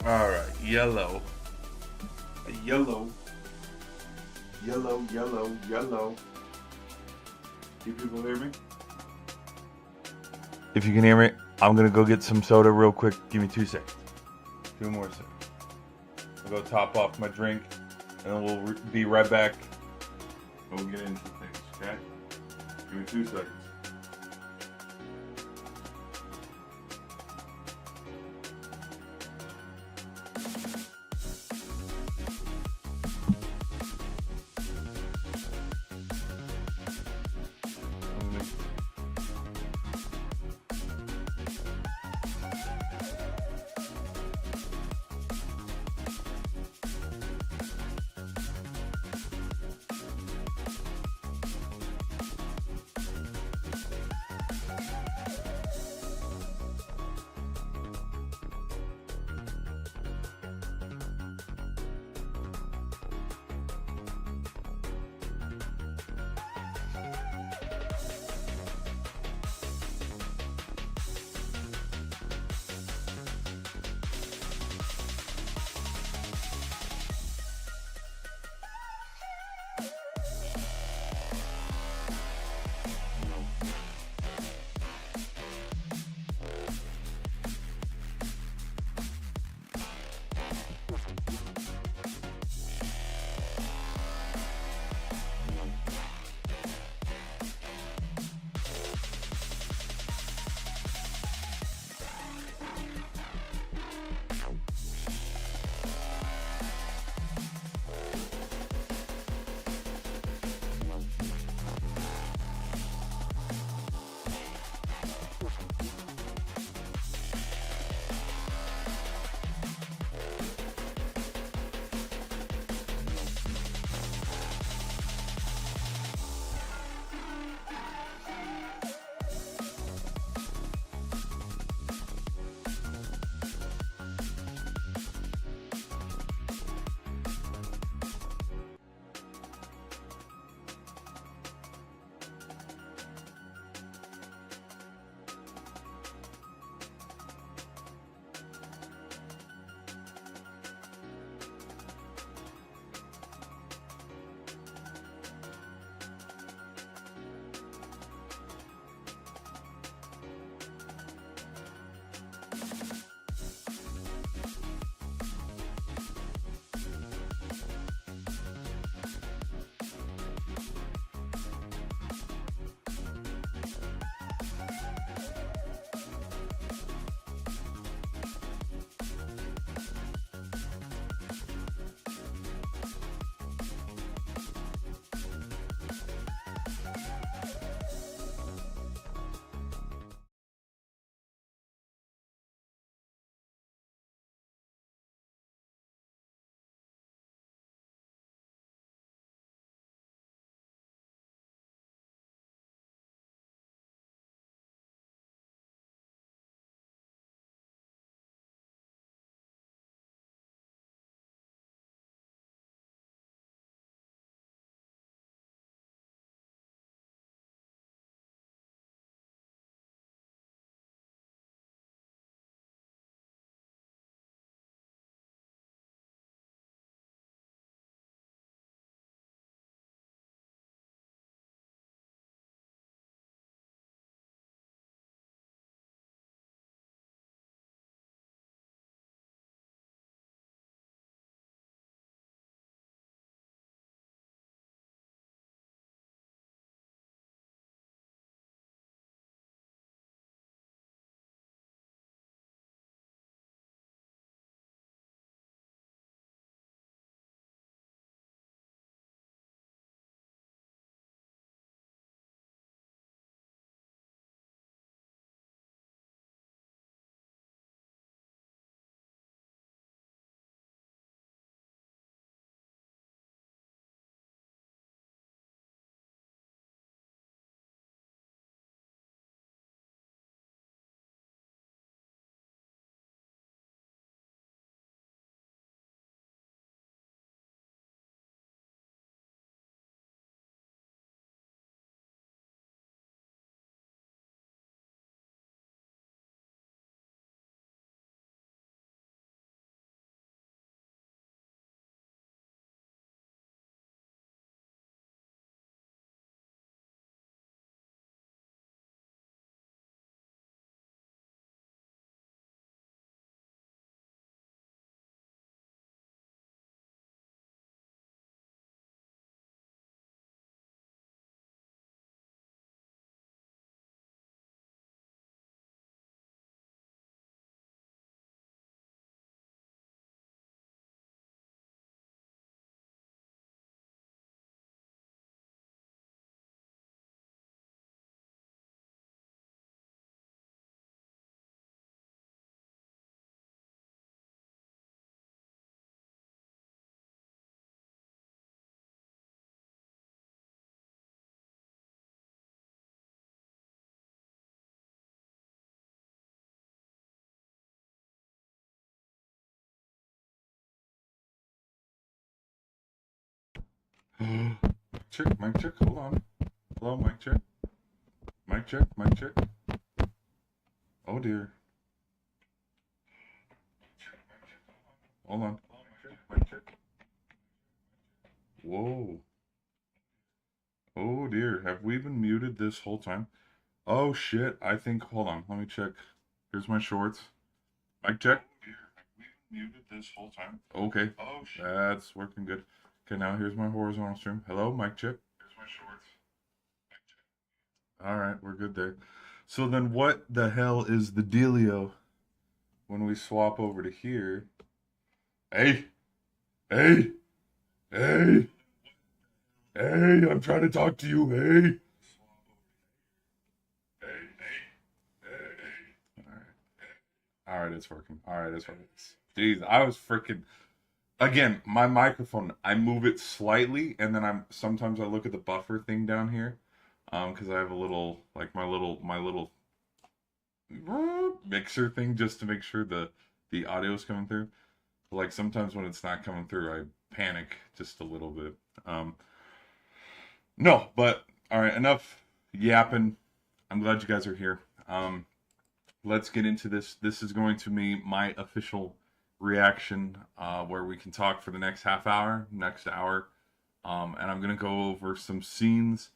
All right, yellow. Yellow. Yellow, yellow, yellow. You people hear me? If you can hear me, I'm gonna go get some soda real quick. Give me 2 seconds. 2 more seconds. I'll go top off my drink, and then we'll be right back. We'll get into things, okay? Give me 2 seconds. Mic check, hold on. Hello, mic check. Mic check, mic check. Oh dear. Hold on. Mic check. Whoa. Oh dear. Have we been muted this whole time? Oh shit. I think, hold on. Let me check. Here's my shorts. Mic check. Muted this whole time. Okay. Oh shit. That's working good. Okay, now here's my horizontal stream. Hello, mic check. Here's my shorts. Mic check. All right, we're good there. So then what the hell is the dealio when we swap over to here? Hey, hey, hey, hey, I'm trying to talk to you. Hey. All right, it's working. All right, it's working. Jeez, I was freaking. Again, my microphone, I move it slightly, and then sometimes I look at the buffer thing down here, because I have a little like my little mixer thing just to make sure the audio is coming through. But like sometimes when it's not coming through, I panic just a little bit. No, but all right, enough yapping. I'm glad you guys are here. Let's get into this. This is going to be my official reaction, where we can talk for the next half hour, next hour, and I'm gonna go over some scenes.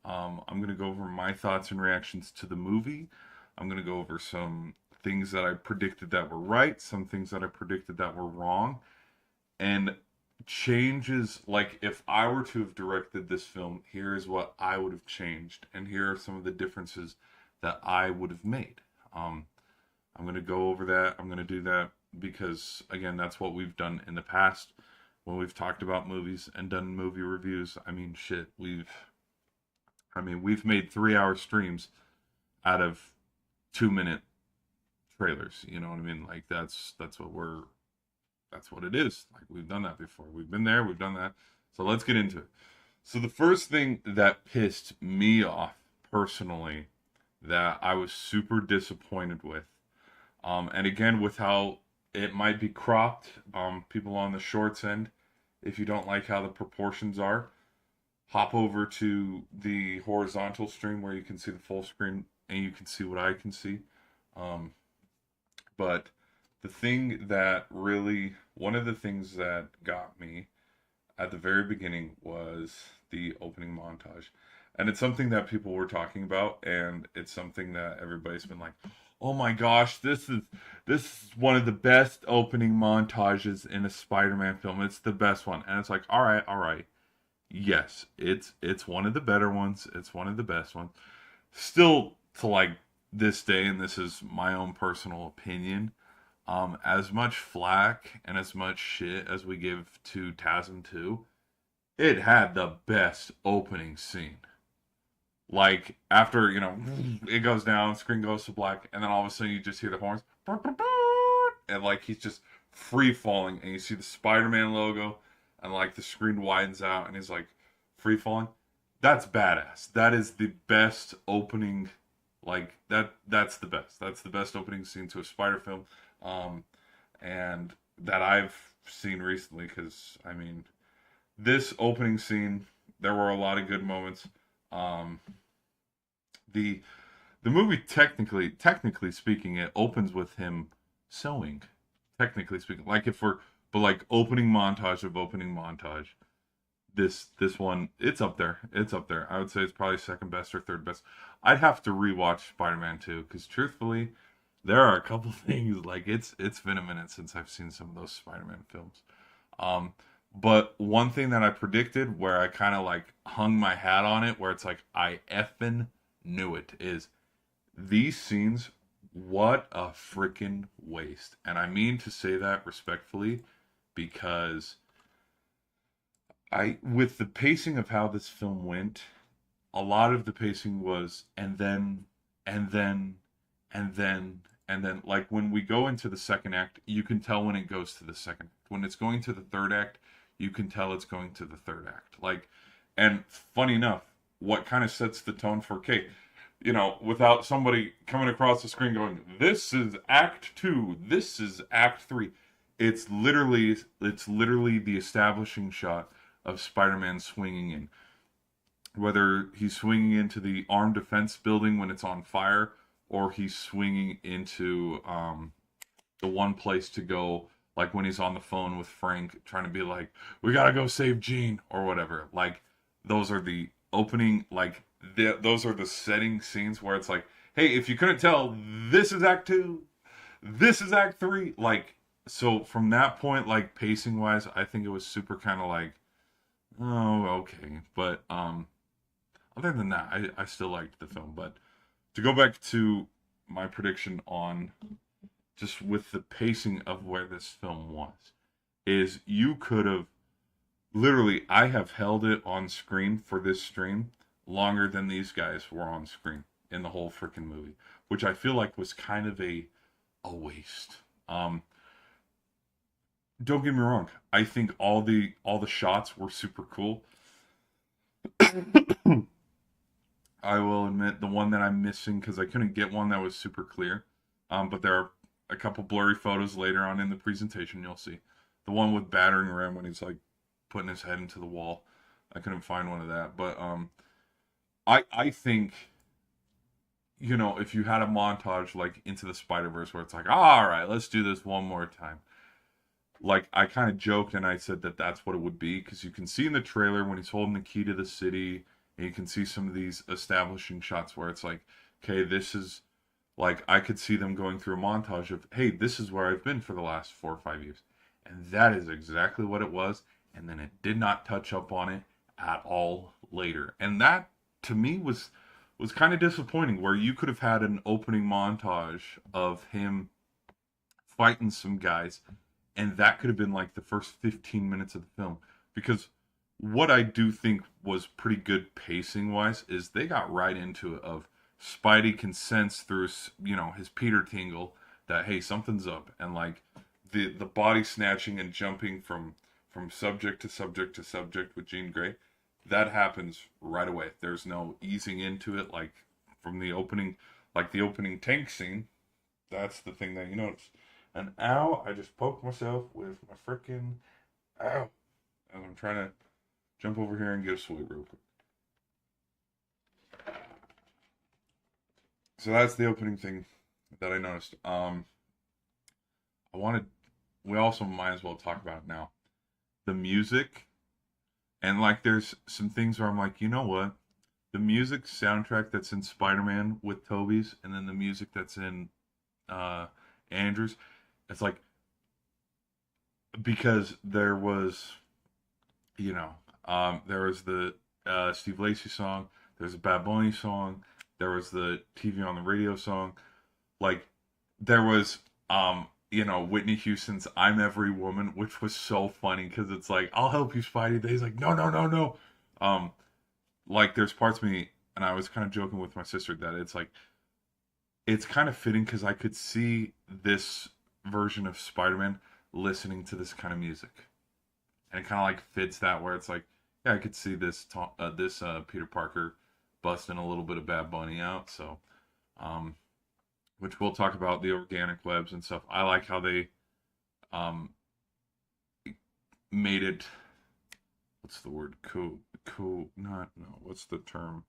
I'm gonna go over my thoughts and reactions to the movie. I'm gonna go over some things that I predicted that were right, some things that I predicted that were wrong, and changes. Like if I were to have directed this film, here is what I would have changed, and here are some of the differences that I would have made. I'm going to go over that. I'm going to do that because, again, that's what we've done in the past when we've talked about movies and done movie reviews. I mean, shit, we've made 3-hour streams out of 2-minute trailers. You know what I mean? Like that's what it is. Like we've done that before. We've been there. We've done that. So let's get into it. So the first thing that pissed me off personally, that I was super disappointed with, and again, with how it might be cropped, people on the shorts end, if you don't like how the proportions are, hop over to the horizontal stream where you can see the full screen and you can see what I can see. But the thing that really, one of the things that got me at the very beginning was the opening montage. And it's something that people were talking about, and it's something that everybody's been like, "Oh my gosh, this is one of the best opening montages in a Spider-Man film. It's the best one." And it's like, all right. Yes, it's one of the better ones. It's one of the best ones. Still, to like this day, and this is my own personal opinion, as much flack and as much shit as we give to TASM 2, it had the best opening scene. Like after, it goes down, screen goes to black, and then all of a sudden you just hear the horns, and like he's just free falling, and you see the Spider-Man logo, and like the screen widens out, and he's like free falling. That's badass. That is the best opening. Like that's the best. That's the best opening scene to a Spider film, and that I've seen recently. Because I mean, this opening scene, there were a lot of good moments. The movie technically speaking, it opens with him sewing. Technically speaking, like but opening montage of opening montage. This one, it's up there. It's up there. I would say it's probably second best or third best. I'd have to rewatch Spider-Man 2 because truthfully, there are a couple things like it's been a minute since I've seen some of those Spider-Man films. But one thing that I predicted, where I kind of like hung my hat on it, where it's like I effing knew it, is these scenes. What a freaking waste. And I mean to say that respectfully, because with the pacing of how this film went, a lot of the pacing was and then, like when we go into the second act, you can tell when it goes to the second act. When it's going to the third act, you can tell it's going to the third act. Like, and funny enough, what kind of sets the tone for Kate, without somebody coming across the screen going, "This is Act 2, this is Act 3." It's literally the establishing shot of Spider-Man swinging in. Whether he's swinging into the armed defense building when it's on fire, or he's swinging into the one place to go, like when he's on the phone with Frank trying to be like, we gotta go save Jean or whatever. Like, those are the opening, like, those are the setting scenes where it's like, hey, if you couldn't tell, this is Act 2, this is Act 3. Like, so from that point, like, pacing wise, I think it was super kind of like, oh, okay. But other than that, I still liked the film. But to go back to my prediction on just with the pacing of where this film was, is you could have literally, I have held it on screen for this stream longer than these guys were on screen in the whole freaking movie, which I feel like was kind of a waste. Don't get me wrong, I think all the shots were super cool. I will admit the one that I'm missing because I couldn't get one that was super clear. But there are a couple blurry photos later on in the presentation. You'll see the one with battering ram when he's like putting his head into the wall. I couldn't find one of that, but I think, you know, if you had a montage like Into the Spider-Verse where it's like, all right, let's do this one more time. Like, I kind of joked and I said that that's what it would be, because you can see in the trailer when he's holding the key to the city, and you can see some of these establishing shots where it's like, okay, this is like, I could see them going through a montage of, hey, this is where I've been for the last 4 or 5 years. And that is exactly what it was. And then it did not touch up on it at all later. And that, to me, was kind of disappointing, where you could have had an opening montage of him fighting some guys, and that could have been like the first 15 minutes of the film. Because what I do think was pretty good pacing wise is they got right into it of Spidey can sense through, you know, his Peter tingle that, hey, something's up. And like the body snatching and jumping from subject to subject to subject with Jean Grey, that happens right away. There's no easing into it like from the opening, like the opening tank scene. That's the thing that you notice. And ow, I just poked myself with my freaking ow. And I'm trying to jump over here and get a sweat real quick. So that's the opening thing that I noticed. We also might as well talk about it now. The music, and like there's some things where I'm like, you know what? The music soundtrack that's in Spider-Man with Tobey's, and then the music that's in Andrew's, it's like, because there was, you know, there was the Steve Lacy song, there's a Bad Bunny song, there was the TV on the radio song, like there was you know, Whitney Houston's "I'm Every Woman," which was so funny because it's like, I'll help you, Spidey. He's like, no, no, no, no. Like there's parts of me, and I was kind of joking with my sister that it's like, it's kind of fitting because I could see this version of Spider-Man listening to this kind of music, and it kind of like fits that where it's like, yeah, I could see this Peter Parker busting a little bit of Bad Bunny out. So, which we'll talk about the organic webs and stuff. I like how they made it. What's the word? What's the term?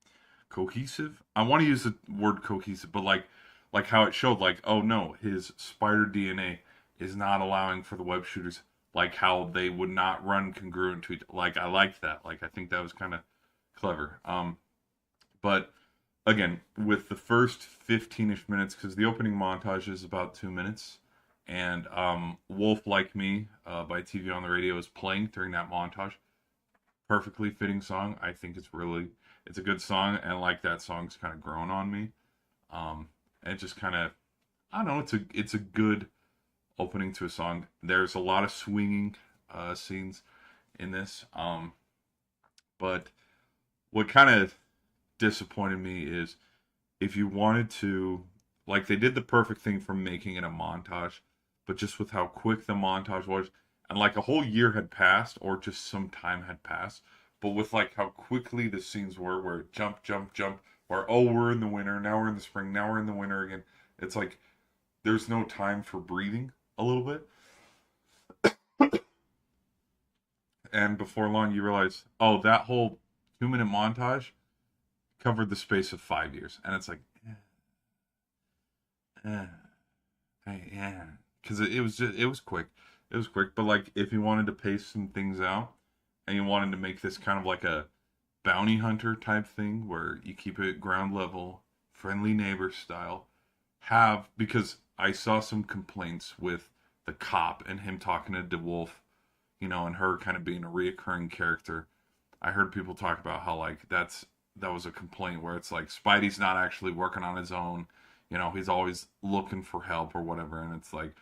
Cohesive. I want to use the word cohesive, but like how it showed, like, oh no, his spider DNA is not allowing for the web shooters, like how they would not run congruent to each. Like, I liked that. Like, I think that was kind of clever. But again, with the first 15-ish minutes, because the opening montage is about 2 minutes, and Wolf Like Me by TV on the Radio is playing during that montage. Perfectly fitting song. I think it's a good song, and like that song's kind of grown on me. And it just kind of, I don't know, it's a good opening to a song. There's a lot of swinging scenes in this. But what kind of disappointed me is, if you wanted to, like, they did the perfect thing for making it a montage, but just with how quick the montage was, and like a whole year had passed or just some time had passed, but with like how quickly the scenes were, where it jump, where, oh, we're in the winter, now we're in the spring, now we're in the winter again. It's like there's no time for breathing a little bit. and before long you realize, oh, that whole 2 minute montage covered the space of 5 years, and it's like, eh, yeah, because it was just, it was quick. But like, if you wanted to pace some things out, and you wanted to make this kind of like a bounty hunter type thing where you keep it ground level, friendly neighbor style, because I saw some complaints with the cop and him talking to DeWolf, and her kind of being a reoccurring character. I heard people talk about how like that was a complaint where it's like Spidey's not actually working on his own. He's always looking for help or whatever, and it's like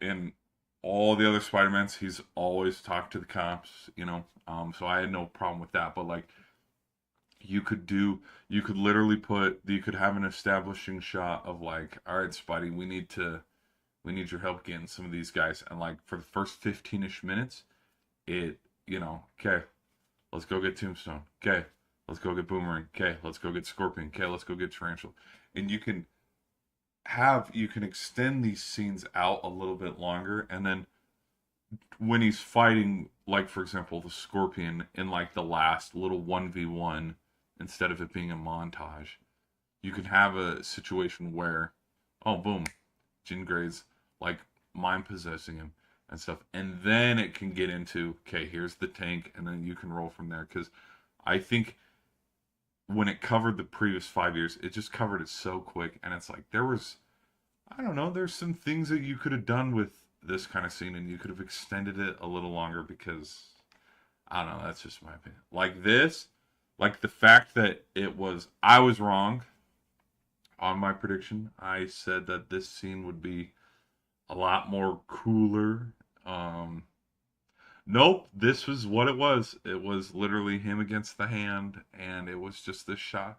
in all the other Spider-Mans, he's always talked to the cops. So I had no problem with that. But like, you could literally you could have an establishing shot of like, all right, Spidey, we need your help getting some of these guys, and like for the first 15ish minutes, okay, let's go get Tombstone. Okay, let's go get Boomerang. Okay, let's go get Scorpion. Okay, let's go get Tarantula. And you can extend these scenes out a little bit longer, and then when he's fighting, like for example, the Scorpion in like the last little 1v1, instead of it being a montage, you can have a situation where, oh boom, Jean Grey's like mind possessing him and stuff, and then it can get into, okay, here's the tank, and then you can roll from there. Because I think when it covered the previous 5 years, it just covered it so quick, and it's like I don't know, there's some things that you could have done with this kind of scene, and you could have extended it a little longer, because I don't know, that's just my opinion. Like this, like the fact that I was wrong on my prediction. I said that this scene would be a lot more cooler. Nope, this was what it was. It was literally him against the Hand, and it was just this shot.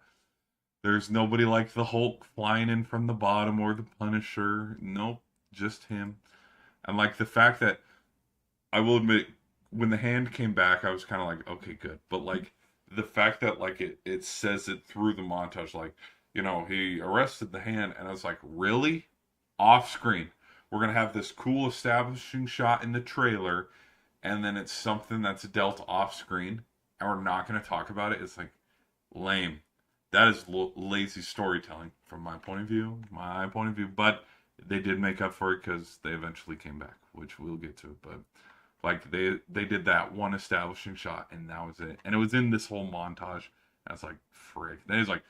There's nobody like the Hulk flying in from the bottom or the Punisher. Nope, just him. And like the fact that, I will admit, when the Hand came back, I was kind of like, okay, good. But like the fact that like it says it through the montage, like, he arrested the Hand, and I was like, really? Off screen. We're gonna have this cool establishing shot in the trailer, and then it's something that's dealt off screen, and we're not gonna talk about it. It's like lame. That is lazy storytelling from my point of view. But they did make up for it because they eventually came back, which we'll get to. But like they did that one establishing shot, and that was it. And it was in this whole montage. And it's like, frick. Then he's like,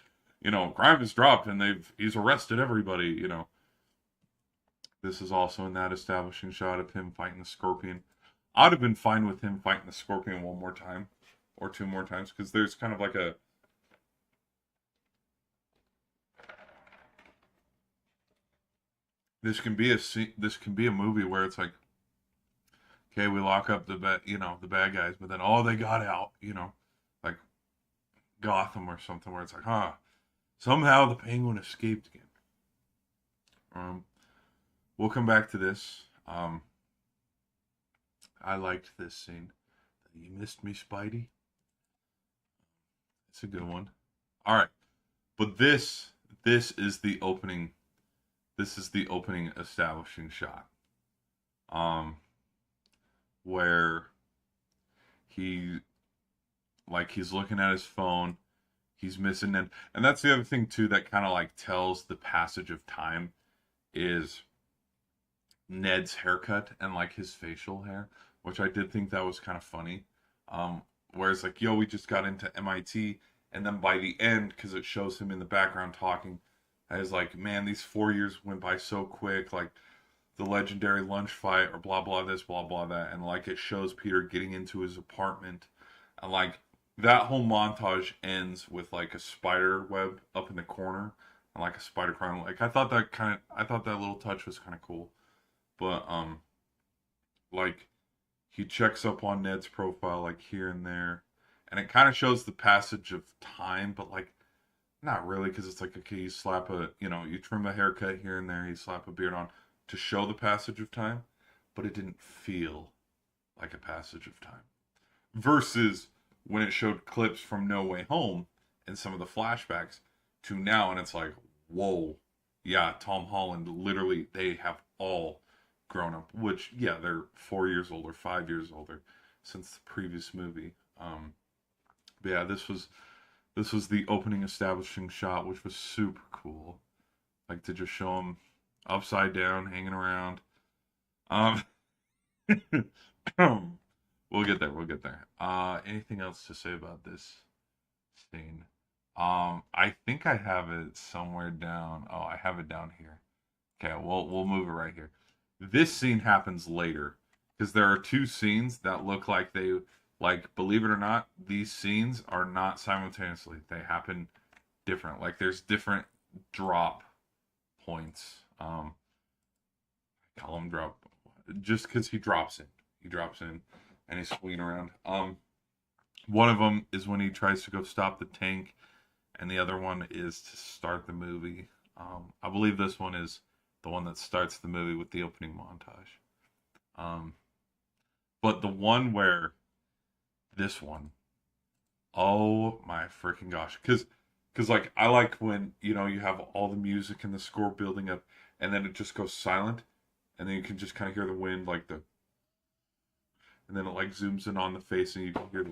crime has dropped, and he's arrested everybody. This is also in that establishing shot of him fighting the Scorpion. I'd have been fine with him fighting the Scorpion one more time or two more times, because there's kind of like this can be a movie where it's like, okay, we lock up the bad guys, but then they got out, like Gotham or something, where it's like, somehow the Penguin escaped again. We'll come back to this. I liked this scene. You missed me, Spidey. It's a good one. All right, but this is the opening. This is the opening establishing shot. Where he's looking at his phone. He's missing, and that's the other thing too that kind of like tells the passage of time, is Ned's haircut and like his facial hair, which I did think that was kind of funny. Whereas like, we just got into MIT, and then by the end, because it shows him in the background talking, I was like, man, these 4 years went by so quick. Like the legendary lunch fight, or blah blah this, blah blah that, and like it shows Peter getting into his apartment, and like that whole montage ends with like a spider web up in the corner and like a spider crawling. Like I thought that little touch was kind of cool. But like he checks up on Ned's profile like here and there, and it kind of shows the passage of time, but like not really, because it's like, okay, you slap you trim a haircut here and there, you slap a beard on to show the passage of time, but it didn't feel like a passage of time. Versus when it showed clips from No Way Home and some of the flashbacks to now, and it's like, whoa, yeah, Tom Holland, literally, they have all grown up, which, yeah, they're 4 years older, 5 years older since the previous movie. But yeah, this was the opening establishing shot, which was super cool. Like to just show them upside down, hanging around. Um, we'll get there. We'll get there. Anything else to say about this scene? I think I have it somewhere down. Oh, I have it down here. Okay, we'll move it right here. This scene happens later because there are two scenes that look like they like. Believe it or not, these scenes are not simultaneously. They happen different. Like there's different drop points. Column drop, just because he drops in. He drops in, and he's swinging around. One of them is when he tries to go stop the tank, and the other one is to start the movie. I believe this one is the one that starts the movie with the opening montage. But the one where this one, oh my freaking gosh, because like I like when you have all the music and the score building up, and then it just goes silent, and then you can just kind of hear the wind, and then it like zooms in on the face, and you can hear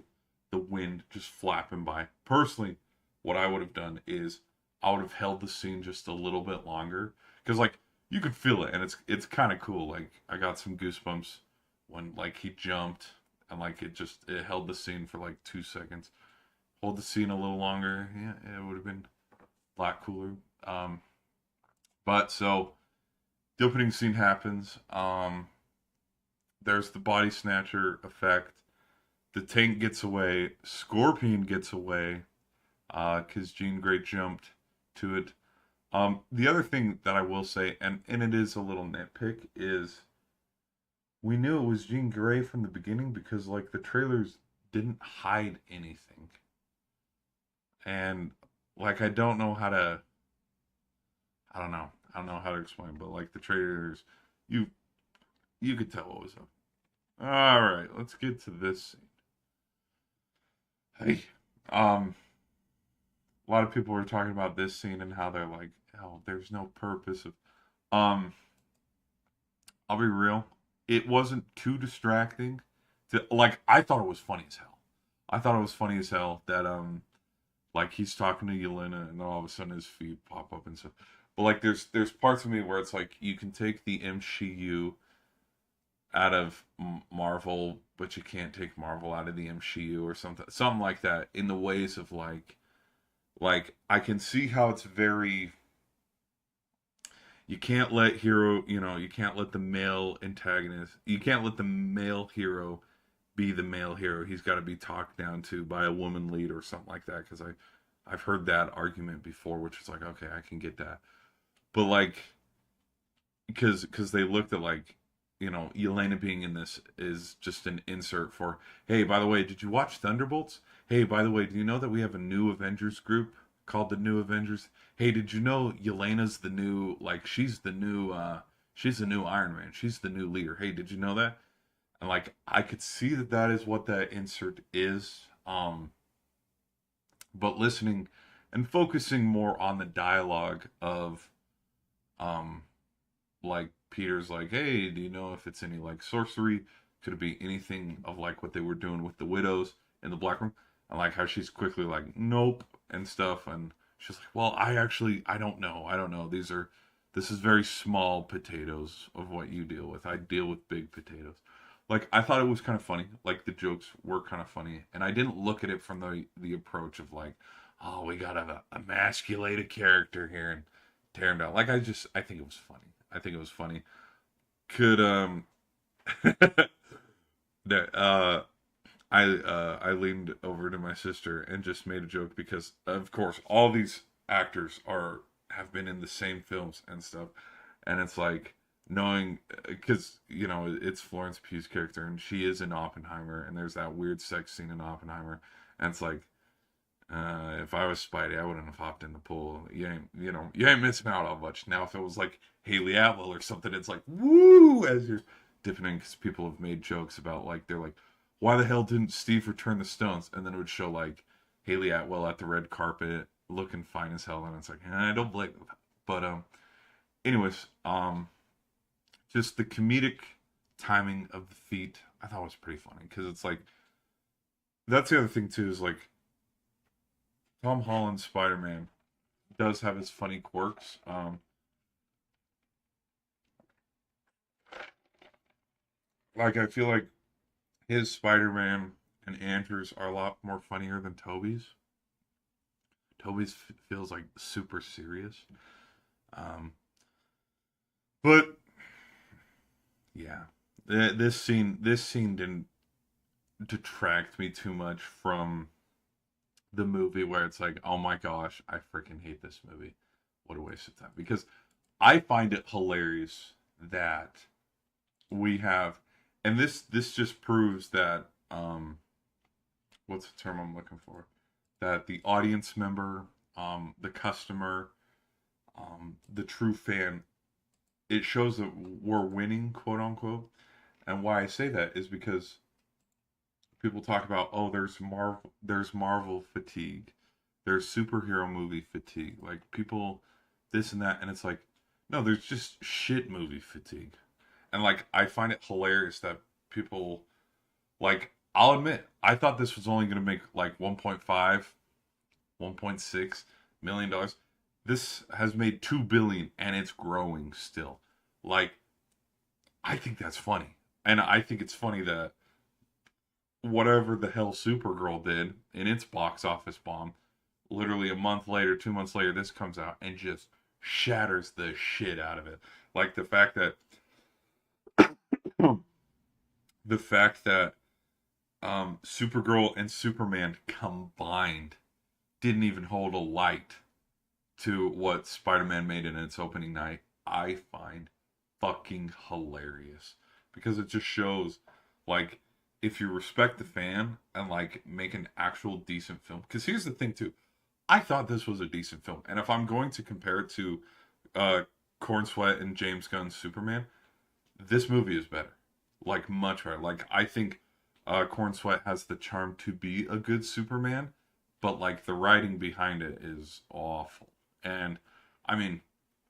the wind just flapping by. Personally, what I would have done is I would have held the scene just a little bit longer, because like you could feel it, and it's kind of cool. Like I got some goosebumps when like he jumped, and like it held the scene for like 2 seconds. Hold the scene a little longer, yeah, it would have been a lot cooler. But so the opening scene happens. There's the body snatcher effect. The tank gets away. Scorpion gets away because Jean Grey jumped to it. The other thing that I will say, and it is a little nitpick, is we knew it was Jean Grey from the beginning because like the trailers didn't hide anything. And like I don't know how to I don't know how to explain, but like the trailers you could tell what was up. All right, let's get to this scene. Hey, a lot of people were talking about this scene and how they're like, oh, there's no purpose of um I'll be real. It wasn't too distracting. Like I thought it was funny as hell. I thought it was funny as hell that like he's talking to Yelena and all of a sudden his feet pop up and stuff. But like there's parts of me where it's like you can take the MCU out of Marvel, but you can't take Marvel out of the MCU or something like that in the ways of like I can see how it's very you can't let you can't let the male antagonist, you can't let the male hero be the male hero. He's got to be talked down to by a woman lead or something like that. Because I've heard that argument before, which is like, okay, I can get that. But like, because they looked at like, Yelena being in this is just an insert for, hey, by the way, did you watch Thunderbolts? Hey, by the way, do you know that we have a new Avengers group called the New Avengers? Hey, did you know Yelena's the new, like, she's the new Iron Man. She's the new leader. Hey, did you know that? And like I could see that is what that insert is. But listening and focusing more on the dialogue of like Peter's like, hey, do you know if it's any like sorcery? Could it be anything of like what they were doing with the widows in the black room? And like how she's quickly like, nope, and stuff. And she's like, well, I don't know. I don't know. This is very small potatoes of what you deal with. I deal with big potatoes. Like I thought it was kind of funny. Like the jokes were kind of funny, and I didn't look at it from the approach of like, oh, we got to emasculate a character here and tear him down. Like I think it was funny. I think it was funny. Could that I leaned over to my sister and just made a joke because of course all these actors have been in the same films and stuff, and it's like knowing because it's Florence Pugh's character and she is in Oppenheimer and there's that weird sex scene in Oppenheimer and it's like if I was Spidey I wouldn't have hopped in the pool. You ain't missing out on much. Now if it was like Haley Atwell or something, it's like woo as you're dipping in, because people have made jokes about like they're like, why the hell didn't Steve return the stones? And then it would show like Haley Atwell at the red carpet looking fine as hell, and it's like I don't blame them. But anyways, just the comedic timing of the feet I thought was pretty funny, because it's like that's the other thing too, is like Tom Holland's Spider-Man does have his funny quirks. Like I feel like his Spider-Man and Andrew's are a lot more funnier than Toby's. Toby's feels like super serious. Um, but yeah, this scene didn't detract me too much from the movie, where it's like, oh my gosh, I freaking hate this movie. What a waste of time. Because I find it hilarious that we have, and this just proves that what's the term I'm looking for? That the audience member, the customer, the true fan, it shows that we're winning, quote unquote. And why I say that is because people talk about, oh, there's Marvel fatigue, there's superhero movie fatigue, like people this and that, and it's like, no, there's just shit movie fatigue. And like I find it hilarious that people, like, I'll admit I thought this was only going to make like 1.5, 1.6 million dollars. This has made 2 billion and it's growing still. Like, I think that's funny. And I think it's funny that whatever the hell Supergirl did in its box office bomb, literally a month later, 2 months later, this comes out and just shatters the shit out of it. Like the fact that Supergirl and Superman combined didn't even hold a light to what Spider-Man made in its opening night, I find fucking hilarious, because it just shows, like, if you respect the fan and like make an actual decent film. Because here's the thing too, I thought this was a decent film, and if I'm going to compare it to uh Corn Sweat and James Gunn's Superman, this movie is better, like much better. Like I think Corn Sweat has the charm to be a good Superman, but like the writing behind it is awful. And I mean,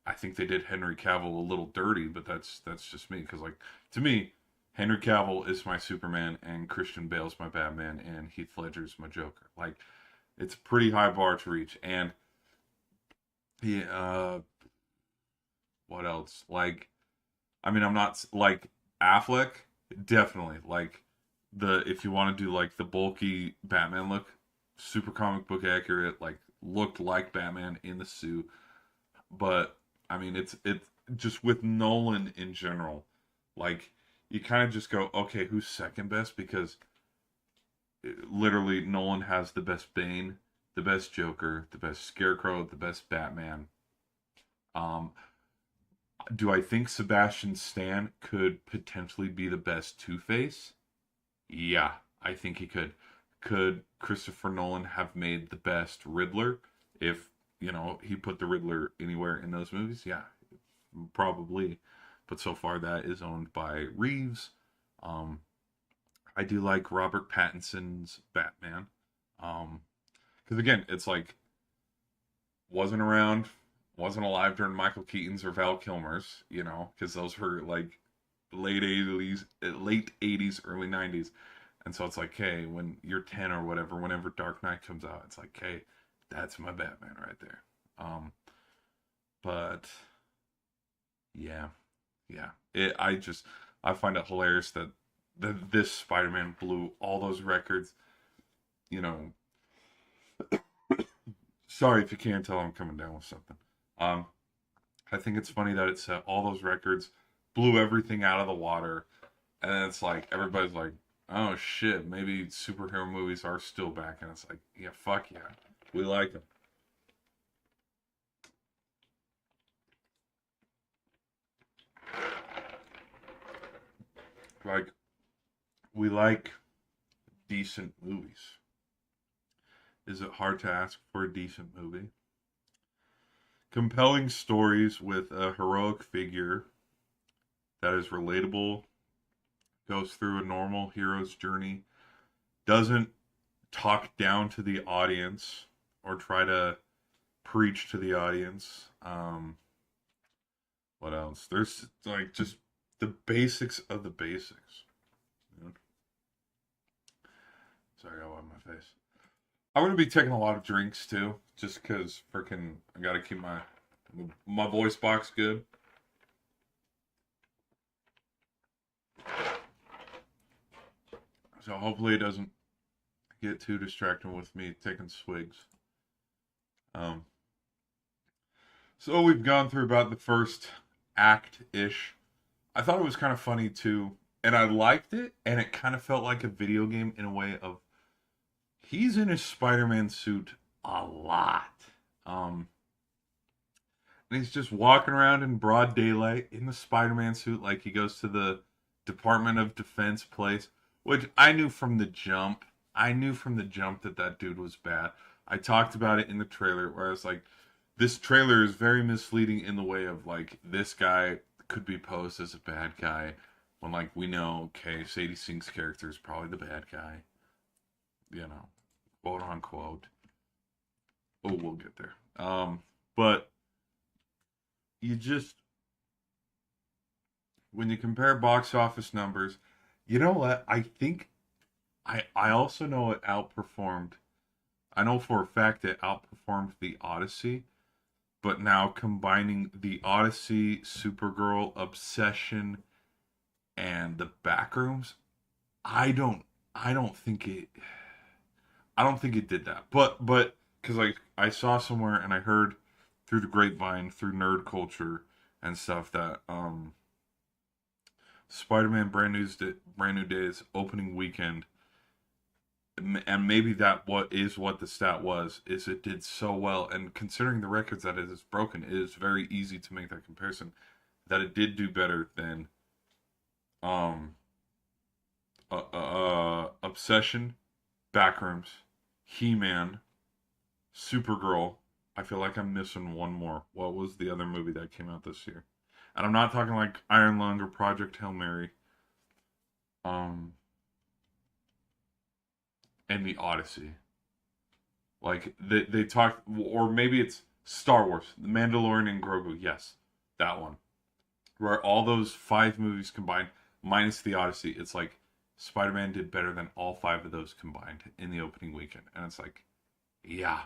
I think they did Henry Cavill a little dirty, but that's just me, because like to me, Henry Cavill is my Superman and Christian Bale's my Batman and Heath Ledger's my Joker. Like it's a pretty high bar to reach. And yeah, what else? Like I mean, I'm not like Affleck, definitely. Like the if you want to do like the bulky Batman look, super comic book accurate, like looked like Batman in the suit. But I mean, it's just with Nolan in general, like you kind of just go, okay, who's second best? Because literally Nolan has the best Bane, the best Joker, the best Scarecrow, the best Batman. Um, do I think Sebastian Stan could potentially be the best Two Face? Yeah, I think he could. Could Christopher Nolan have made the best Riddler if, he put the Riddler anywhere in those movies? Yeah, probably. But so far that is owned by Reeves. Um, I do like Robert Pattinson's Batman. Because again, it's like wasn't around, wasn't alive during Michael Keaton's or Val Kilmer's, because those were like late 80s, early 90s. And so it's like, hey, when you're 10 or whatever, whenever Dark Knight comes out, it's like, hey, that's my Batman right there. But yeah, yeah. I find it hilarious that this Spider-Man blew all those records. You know, sorry if you can't tell, I'm coming down with something. Um, I think it's funny that it set all those records, blew everything out of the water, and then it's like everybody's like, "Oh shit, maybe superhero movies are still back," and it's like, "Yeah, fuck yeah, we like them." Like we like decent movies. Is it hard to ask for a decent movie? Compelling stories with a heroic figure that is relatable, goes through a normal hero's journey, doesn't talk down to the audience or try to preach to the audience. What else? There's like just The basics of the basics. Yeah. Sorry, I got my face. I'm gonna be taking a lot of drinks too, just because freaking I gotta keep my voice box good. So hopefully it doesn't get too distracting with me taking swigs. Um, so we've gone through about the first act ish. I thought it was kind of funny too, and I liked it, and it kind of felt like a video game in a way of he's in his Spider-Man suit a lot. Um, and he's just walking around in broad daylight in the Spider-Man suit, like he goes to the Department of Defense place, which I knew from the jump. I knew from the jump that that dude was bad. I talked about it in the trailer, where I was like, this trailer is very misleading in the way of like this guy could be posed as a bad guy when like we know, okay, Sadie Sink's character is probably the bad guy, you know, quote unquote. Oh, we'll get there. But you just when you compare box office numbers, you know what? I think I also know it outperformed. I know for a fact it outperformed the Odyssey, but now combining the Odyssey, Supergirl, Obsession, and the Backrooms, I don't I don't think it I don't think it did that. But because like I saw somewhere and I heard through the grapevine, through nerd culture and stuff that Spider-Man Brand New Days opening weekend, and maybe that what the stat was, is it did so well, and considering the records that it has broken, it is very easy to make that comparison, that it did do better than um Obsession, Backrooms, He-Man, Supergirl. I feel like I'm missing one more. What was the other movie that came out this year? And I'm not talking like Iron Lung or Project Hail Mary. Um, and the Odyssey. Like they talk, or maybe it's Star Wars, The Mandalorian and Grogu. Yes, that one. Where all those five movies combined, minus the Odyssey, it's like Spider-Man did better than all five of those combined in the opening weekend, and it's like, yeah,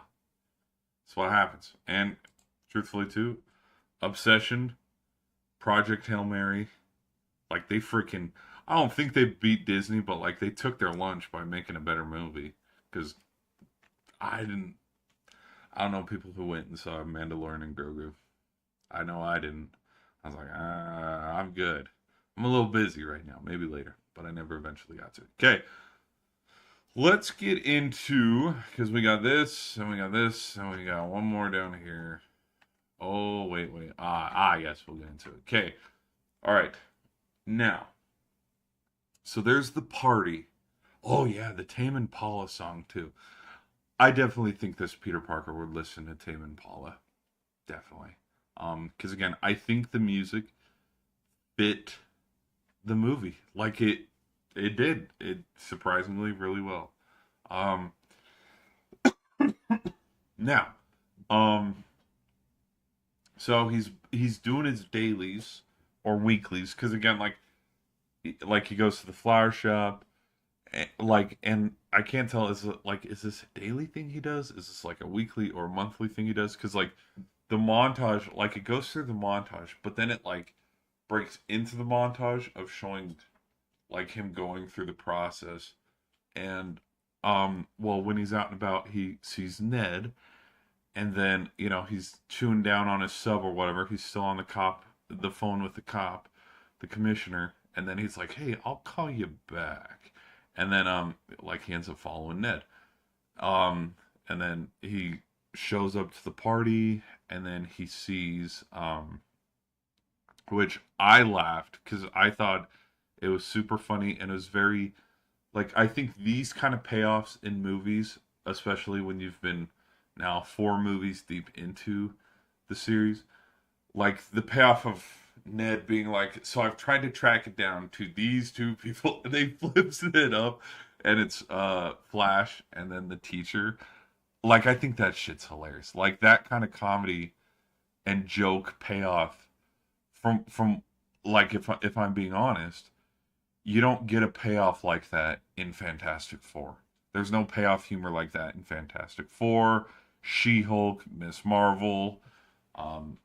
that's what happens. And truthfully, too, Obsession, Project Hail Mary, like they freaking. I don't think they beat Disney, but like they took their lunch by making a better movie. Because I didn't. I don't know people who went and saw Mandalorian and Grogu. I know I didn't. I was like, I'm good. I'm a little busy right now. Maybe later, but I never eventually got to it. Okay, let's get into, because we got this and we got this and we got one more down here. Oh wait. Yes, we'll get into it. Okay, all right. Now, so there's the party. Oh yeah, the Tame Impala song too. I definitely think this Peter Parker would listen to Tame Impala. Definitely. Because again, I think the music fit the movie. Like it did. It surprisingly really well. Um, now, um, so he's doing his dailies or weeklies because again, like he goes to the flower shop, like, and I can't tell, is this a daily thing he does? Is this like a weekly or monthly thing he does? Because like the montage, like it goes through the montage, but then it like breaks into the montage of showing like him going through the process. And well, when he's out and about, he sees Ned, and then he's chewing down on his sub or whatever. He's still on the phone with the cop, the commissioner, and then he's like, "Hey, I'll call you back." And then like he ends up following Ned. And then he shows up to the party, and then he sees which I laughed because I thought it was super funny, and it was very, like, I think these kind of payoffs in movies, especially when you've been now 4 movies deep into the series, like the payoff of Ned being like, so I've tried to track it down to these two people, and they flips it up, and it's Flash and then the teacher. Like, I think that shit's hilarious. Like that kind of comedy and joke payoff from like if I'm being honest, you don't get a payoff like that in Fantastic Four. There's no payoff humor like that in Fantastic Four, She-Hulk, Miss Marvel,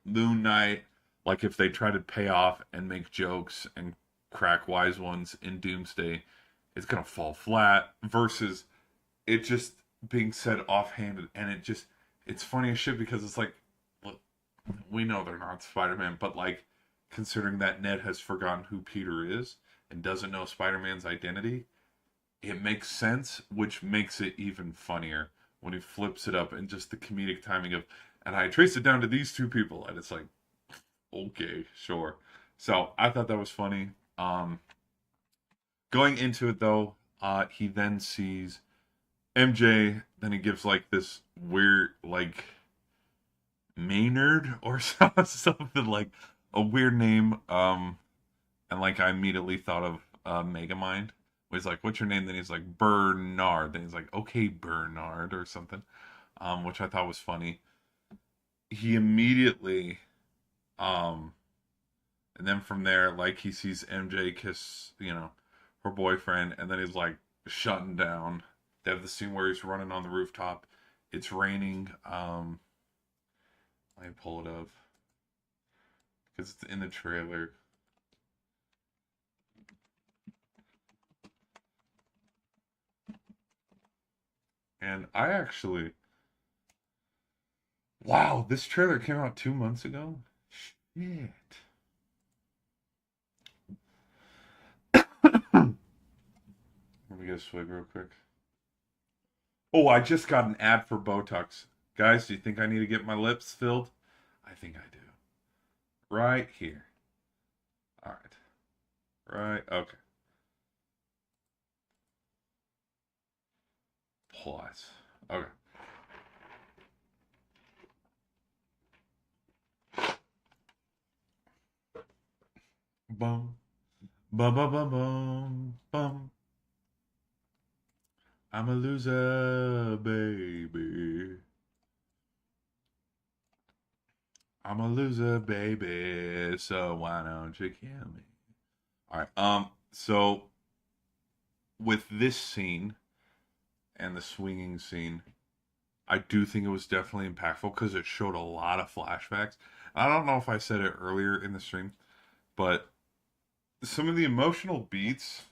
Moon Knight. Like if they try to pay off and make jokes and crack wise ones in Doomsday, it's gonna fall flat. Versus it just being said offhanded, and it's funny as shit because it's like, look, we know they're not Spider-Man, but like considering that Ned has forgotten who Peter is and doesn't know Spider-Man's identity, it makes sense, which makes it even funnier when he flips it up and just the comedic timing of, and I trace it down to these two people, and it's like, okay, sure. So I thought that was funny. Going into it though, he then sees MJ, then he gives like this weird like Maynard or something like a weird name. And like I immediately thought of Megamind. He's like, "What's your name?" Then he's like, "Bernard." Then he's like, "Okay, Bernard," or something, which I thought was funny. He immediately, um, and then from there, like he sees MJ kiss, her boyfriend, and then he's like shutting down. They have the scene where he's running on the rooftop. It's raining. Let me pull it up because it's in the trailer. And I actually, wow, this trailer came out 2 months ago. Shit. Let me get a swig real quick. Oh, I just got an ad for Botox. Guys, do you think I need to get my lips filled? I think I do. Right here. All right. Right. Okay. Pause. Okay. Bum. Bum bum bum bum bum. I'm a loser, baby. I'm a loser, baby. So why don't you kill me? All right. So with this scene and the swinging scene, I do think it was definitely impactful because it showed a lot of flashbacks. I don't know if I said it earlier in the stream, but some of the emotional beats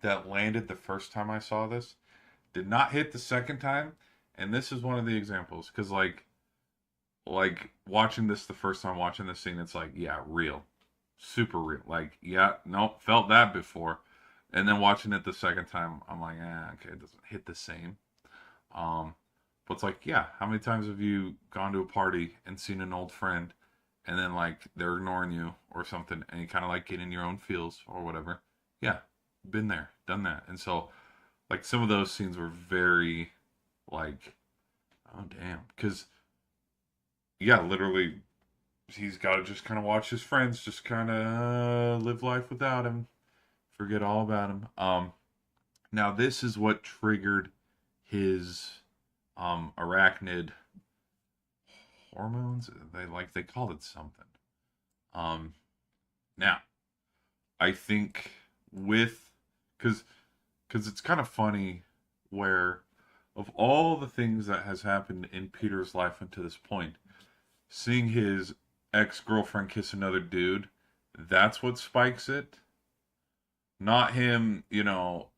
that landed the first time I saw this did not hit the second time, and this is one of the examples because like watching this the first time watching this scene, it's like, yeah, real, super real. Like, yeah, nope, felt that before, and then watching it the second time, I'm like, okay, it doesn't hit the same. Um, but it's like, yeah, how many times have you gone to a party and seen an old friend, and then like they're ignoring you or something, and you kind of like get in your own feels or whatever? Yeah, been there, done that, and so like some of those scenes were very like, oh damn, because yeah, literally he's got to just kind of watch his friends just kind of live life without him, forget all about him. Now this is what triggered his arachnid hormones. They called it something. Um, Now I think with because it's kind of funny where of all the things that has happened in Peter's life until this point, seeing his ex-girlfriend kiss another dude, that's what spikes it. Not him,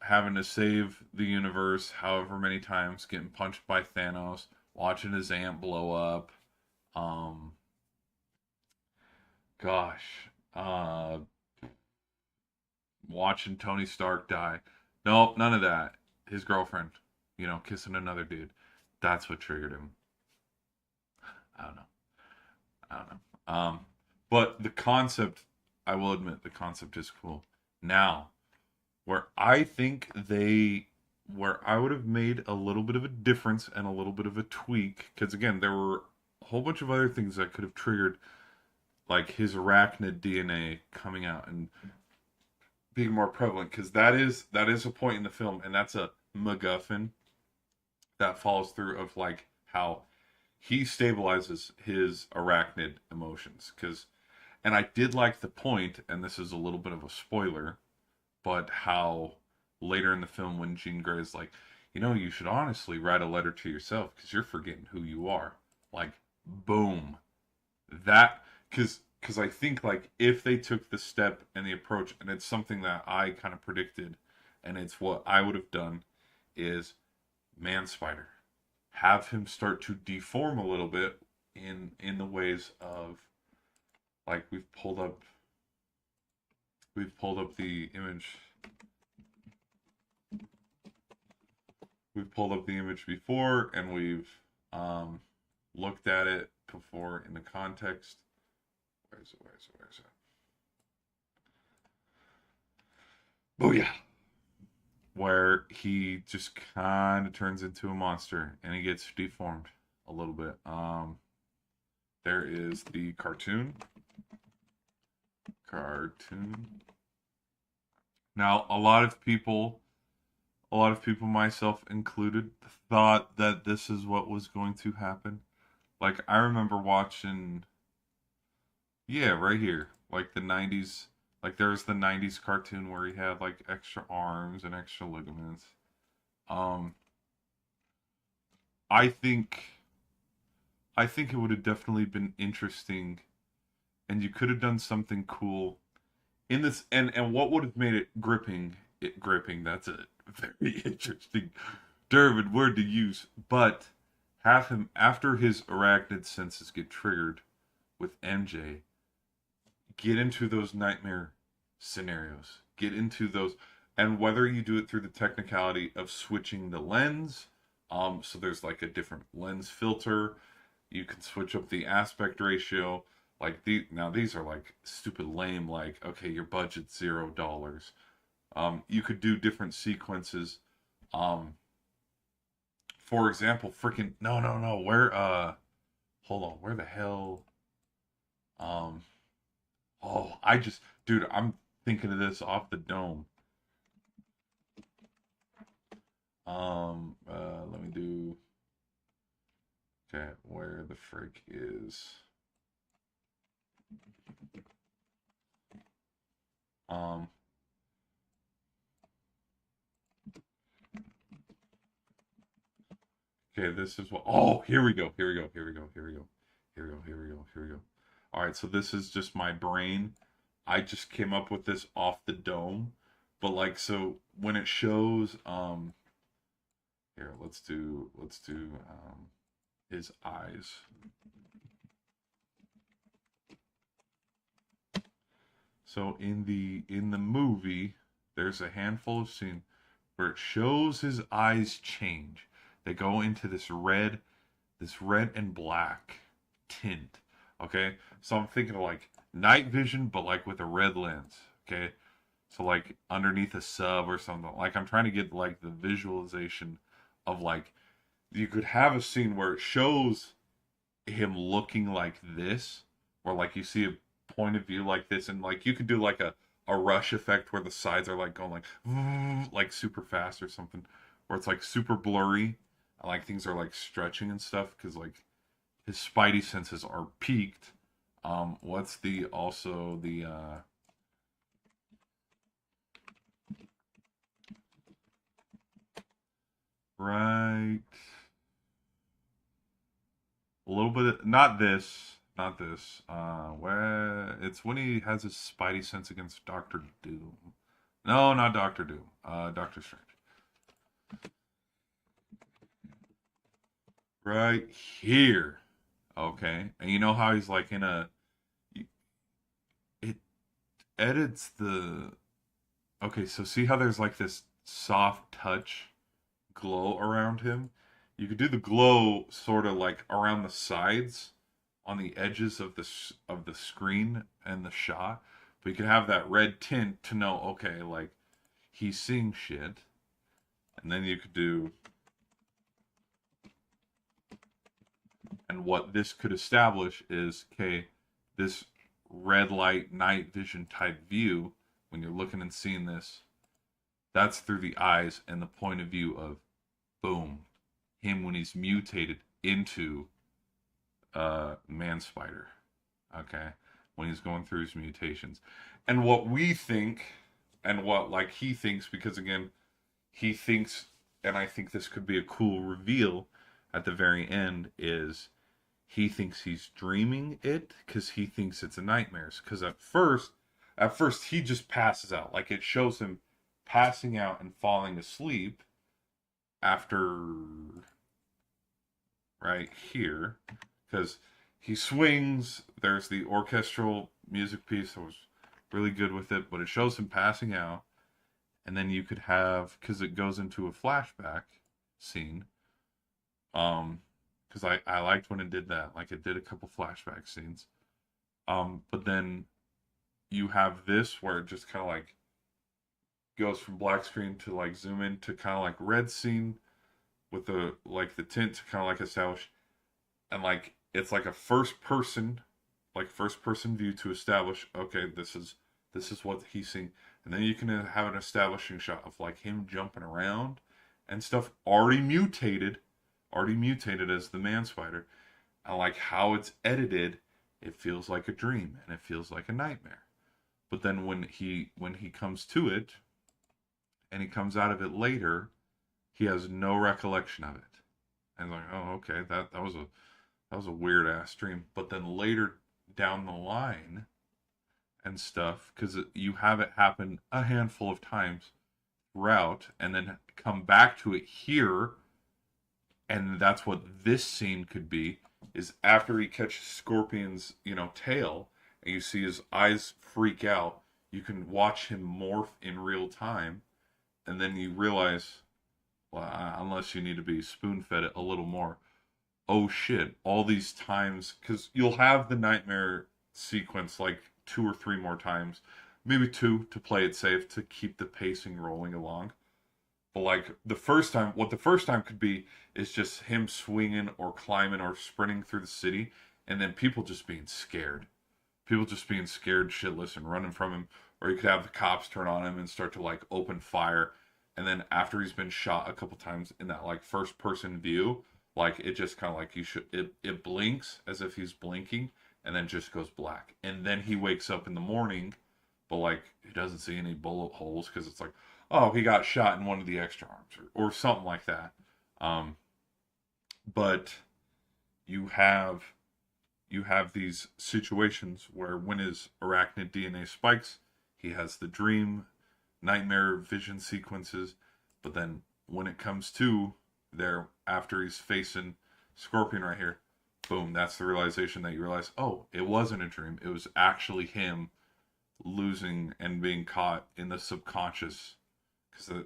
having to save the universe however many times, getting punched by Thanos, watching his aunt blow up. Um, gosh, watching Tony Stark die. Nope, none of that. His girlfriend, kissing another dude. That's what triggered him. I don't know. I don't know. But the concept, I will admit, the concept is cool. Now, where I think where I would have made a little bit of a difference and a little bit of a tweak, because again, there were a whole bunch of other things that could have triggered, like his arachnid DNA coming out and being more prevalent, because that is a point in the film, and that's a MacGuffin that follows through of like how he stabilizes his arachnid emotions, because And I did like the point, and this is a little bit of a spoiler, but how later in the film when Jean Grey is like, you should honestly write a letter to yourself because you're forgetting who you are. Like, boom. That, because I think, like, if they took the step and the approach, and it's something that I kind of predicted, and it's what I would have done, is Man Spider. Have him start to deform a little bit in the ways of, like, we've pulled up the image. We've pulled up the image before, and we've looked at it before in the context. Where is it? Booyah! Where he just kind of turns into a monster and he gets deformed a little bit. There is the cartoon. Now, a lot of people, myself included, thought that this is what was going to happen. Like, I remember watching, yeah, right here, like the 90s, like there was the 90s cartoon where he had like extra arms and extra ligaments. Um, I think, it would have definitely been interesting, and you could have done something cool in this, and what would have made it gripping. That's a very interesting term and word to use, but have him, after his arachnid senses get triggered with MJ, get into those nightmare scenarios, get into those, and whether you do it through the technicality of switching the lens, so there's like a different lens filter, you can switch up the aspect ratio. Like, these are like stupid lame, like, okay, your budget's $0. You could do different sequences. Um, for example, freaking no, where hold on, where the hell? Um, oh, dude, I'm thinking of this off the dome. Let me do. Okay, where the frick is? Um, okay, this is what. Oh, here we go. Here we go. Here we go. Here we go. Here we go. Here we go. Here we go. All right, so this is just my brain. I just came up with this off the dome, but like, so when it shows, here, let's do his eyes. So in the movie, there's a handful of scenes where it shows his eyes change. They go into this red and black tint. Okay, so I'm thinking of like night vision, but like with a red lens. Okay, so like underneath a sub or something. Like, I'm trying to get like the visualization of, like, you could have a scene where it shows him looking like this, or like you see a point of view like this, and like you could do like a rush effect where the sides are like going like super fast or something, where it's like super blurry, and like things are like stretching and stuff because like his spidey senses are peaked. What's the also the right, a little bit, not this where it's when he has his spidey sense against Doctor Doom. No, not Doctor Doom, Doctor Strange. Right here. Okay, and you know how he's like in a, it edits the, okay, so see how there's like this soft touch glow around him. You could do the glow sort of like around the sides, on the edges of the screen and the shot, but you could have that red tint to know, okay, like, he's seeing shit. And then you could do, and what this could establish is, okay, this red light night vision type view, when you're looking and seeing this, that's through the eyes and the point of view of, boom, him when he's mutated into Man Spider. Okay. when he's going through his mutations. And what we think, and what like he thinks, because again, he thinks, and I think this could be a cool reveal at the very end, is he thinks he's dreaming it because he thinks it's a nightmare. Because at first he just passes out. Like it shows him passing out and falling asleep after right here, because he swings. There's the orchestral music piece that was really good with it, but it shows him passing out, and then you could have, because it goes into a flashback scene. Because I liked when it did that. Like it did a couple flashback scenes. But then you have this where it just kind of like goes from black screen to like zoom in to kind of like red scene with the like the tint to kind of like establish, and like it's like a first person view to establish, okay, this is what he's seeing. And then you can have an establishing shot of like him jumping around and stuff, already mutated as the man spider. I like how it's edited. It feels like a dream and it feels like a nightmare. But then when he comes to it and he comes out of it later, he has no recollection of it. And like, oh, okay, that was a weird ass dream. But then later down the line and stuff, because you have it happen a handful of times throughout, and then come back to it here, and that's what this scene could be, is after he catches Scorpion's, tail, and you see his eyes freak out, you can watch him morph in real time, and then you realize, well, unless you need to be spoon-fed it a little more, oh shit, all these times, because you'll have the nightmare sequence like 2 or 3 more times, maybe 2 to play it safe, to keep the pacing rolling along. But like the first time could be is just him swinging or climbing or sprinting through the city, and then people just being scared. People just being scared shitless and running from him. Or you could have the cops turn on him and start to like open fire. And then after he's been shot a couple times in that like first person view, like it just kind of like it blinks as if he's blinking, and then just goes black. And then he wakes up in the morning, but like he doesn't see any bullet holes because it's like, oh, he got shot in one of the extra arms or something like that. But you have these situations where when his arachnid DNA spikes, he has the dream, nightmare vision sequences, but then when it comes to there after he's facing Scorpion right here, boom, that's the realization that you realize, oh, it wasn't a dream. It was actually him losing and being caught in the subconscious. Because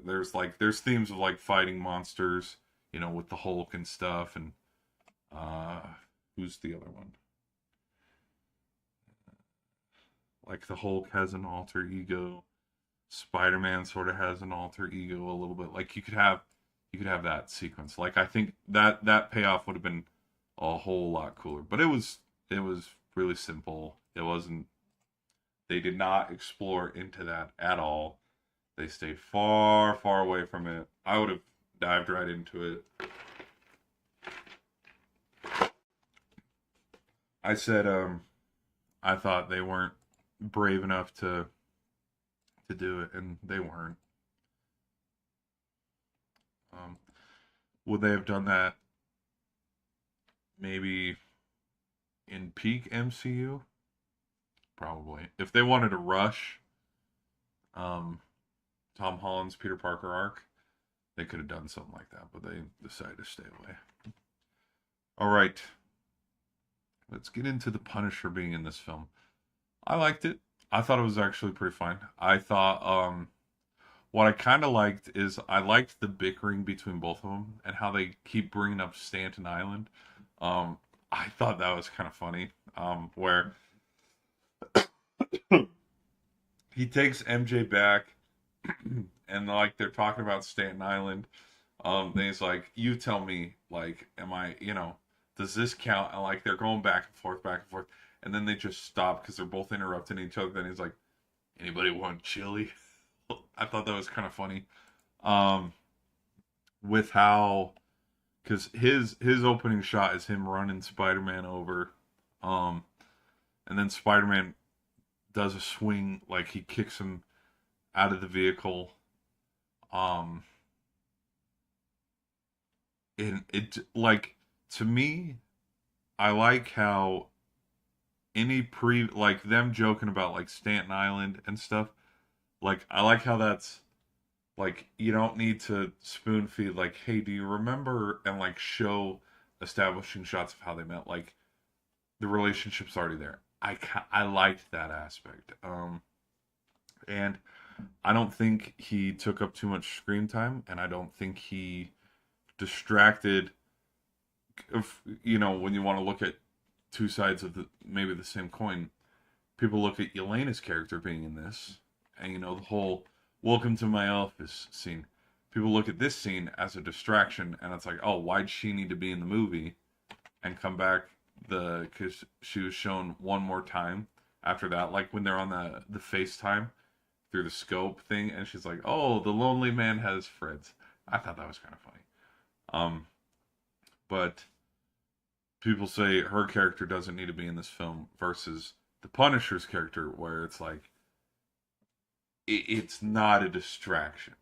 there's themes of like fighting monsters, with the Hulk and stuff, and who's the other one? Like the Hulk has an alter ego. Spider-Man sort of has an alter ego a little bit. Like you could have that sequence. Like I think that payoff would have been a whole lot cooler. But it was really simple. It wasn't. They did not explore into that at all. They stayed far, far away from it. I would have dived right into it. I said I thought they weren't brave enough to do it, and they weren't. Would they have done that maybe in peak MCU? Probably. If they wanted to rush Tom Holland's Peter Parker arc, they could have done something like that, but they decided to stay away. All right. Let's get into the Punisher being in this film. I liked it. I thought it was actually pretty fine. I thought what I kind of liked is I liked the bickering between both of them and how they keep bringing up Staten Island. I thought that was kind of funny, where he takes MJ back and like they're talking about Staten Island. Then he's like, you tell me, like, am I, does this count? And like they're going back and forth. And then they just stop because they're both interrupting each other. Then he's like, anybody want chili? I thought that was kind of funny. With how, because his opening shot is him running Spider-Man over. And then Spider-Man does a swing, like he kicks him out of the vehicle. Um, and it like to me, I like how like them joking about like Staten Island and stuff. Like I like how that's like you don't need to spoon feed like, hey, do you remember and like show establishing shots of how they met. Like the relationship's already there. I liked that aspect. And I don't think he took up too much screen time, and I don't think he distracted. If when you want to look at two sides of the maybe the same coin, people look at Elena's character being in this, and the whole "Welcome to my office" scene. People look at this scene as a distraction, and it's like, oh, why'd she need to be in the movie and come back because she was shown one more time after that, like when they're on the FaceTime through the scope thing, and she's like, "Oh, the lonely man has friends." I thought that was kind of funny. But people say her character doesn't need to be in this film versus the Punisher's character, where it's like it's not a distraction.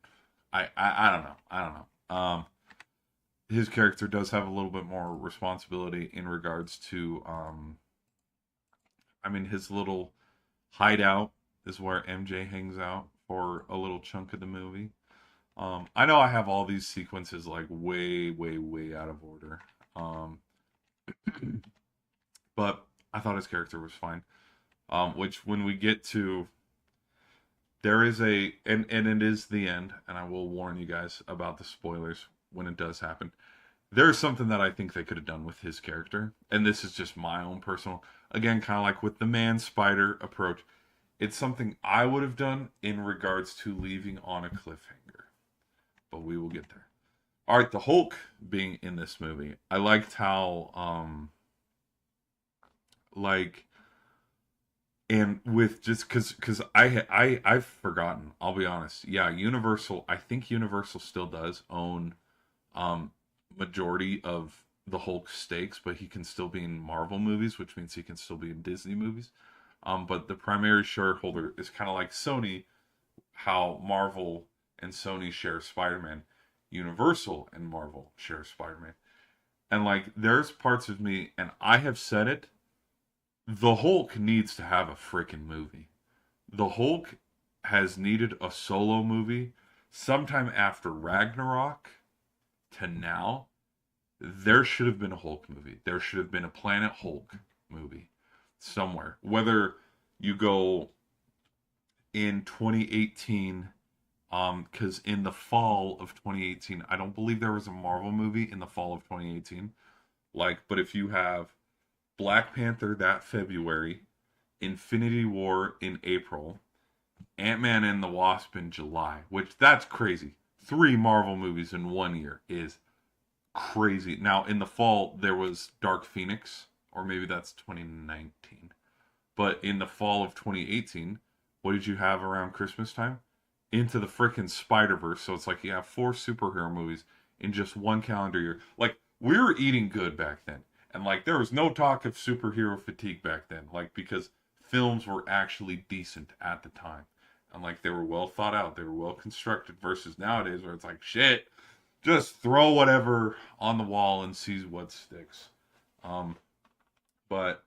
I don't know. I don't know. His character does have a little bit more responsibility in regards to I mean, his little hideout is where MJ hangs out for a little chunk of the movie. I know I have all these sequences like way, way, way out of order. Um, but I thought his character was fine. Which when we get to there is and it is the end, and I will warn you guys about the spoilers when it does happen. There's something that I think they could have done with his character, and this is just my own personal, again, kind of like with the man spider approach. It's something I would have done in regards to leaving on a cliffhanger, but we will get there. All right, the Hulk being in this movie, I liked how like and with just because I've forgotten. I'll be honest. Yeah, Universal. I think Universal still does own um majority of the Hulk stakes, but he can still be in Marvel movies, which means he can still be in Disney movies. But the primary shareholder is kind of like Sony, how Marvel and Sony share Spider-Man, Universal and Marvel share Spider-Man. And like there's parts of me, and I have said it, the Hulk needs to have a freaking movie. The Hulk has needed a solo movie sometime after Ragnarok to now. There should have been a Hulk movie. There should have been a Planet Hulk movie somewhere. Whether you go in 2018, because in the fall of 2018, I don't believe there was a Marvel movie in the fall of 2018. Like, but if you have Black Panther that February, Infinity War in April, Ant-Man and the Wasp in July, which that's crazy. 3 Marvel movies in 1 year is crazy. Now in the fall there was Dark Phoenix, or maybe that's 2019. But in the fall of 2018, what did you have around Christmas time? Into the freaking Spider-Verse. So it's like you have 4 superhero movies in just one calendar year. Like we were eating good back then. And like there was no talk of superhero fatigue back then. Like because films were actually decent at the time. And like they were well thought out, they were well constructed versus nowadays where it's like shit, just throw whatever on the wall and see what sticks. Um, but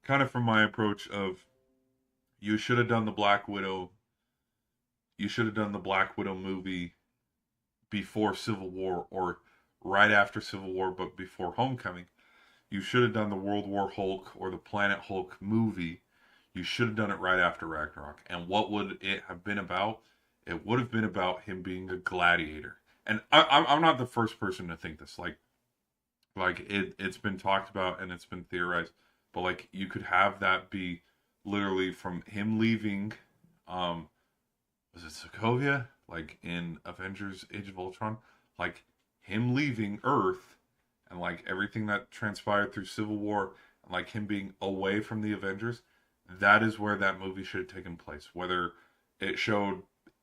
kind of from my approach of you should have done the Black Widow, you should have done the Black Widow movie before Civil War or right after Civil War, but before Homecoming. You should have done the World War Hulk or the Planet Hulk movie. You should have done it right after Ragnarok. And what would it have been about? It would have been about him being a gladiator. And I'm not the first person to think this. Like it's been talked about and it's been theorized, but like you could have that be literally from him leaving. Um, was it Sokovia? Like in Avengers: Age of Ultron, like him leaving Earth and like everything that transpired through Civil War and like him being away from the Avengers. That is where that movie should have taken place. Whether it showed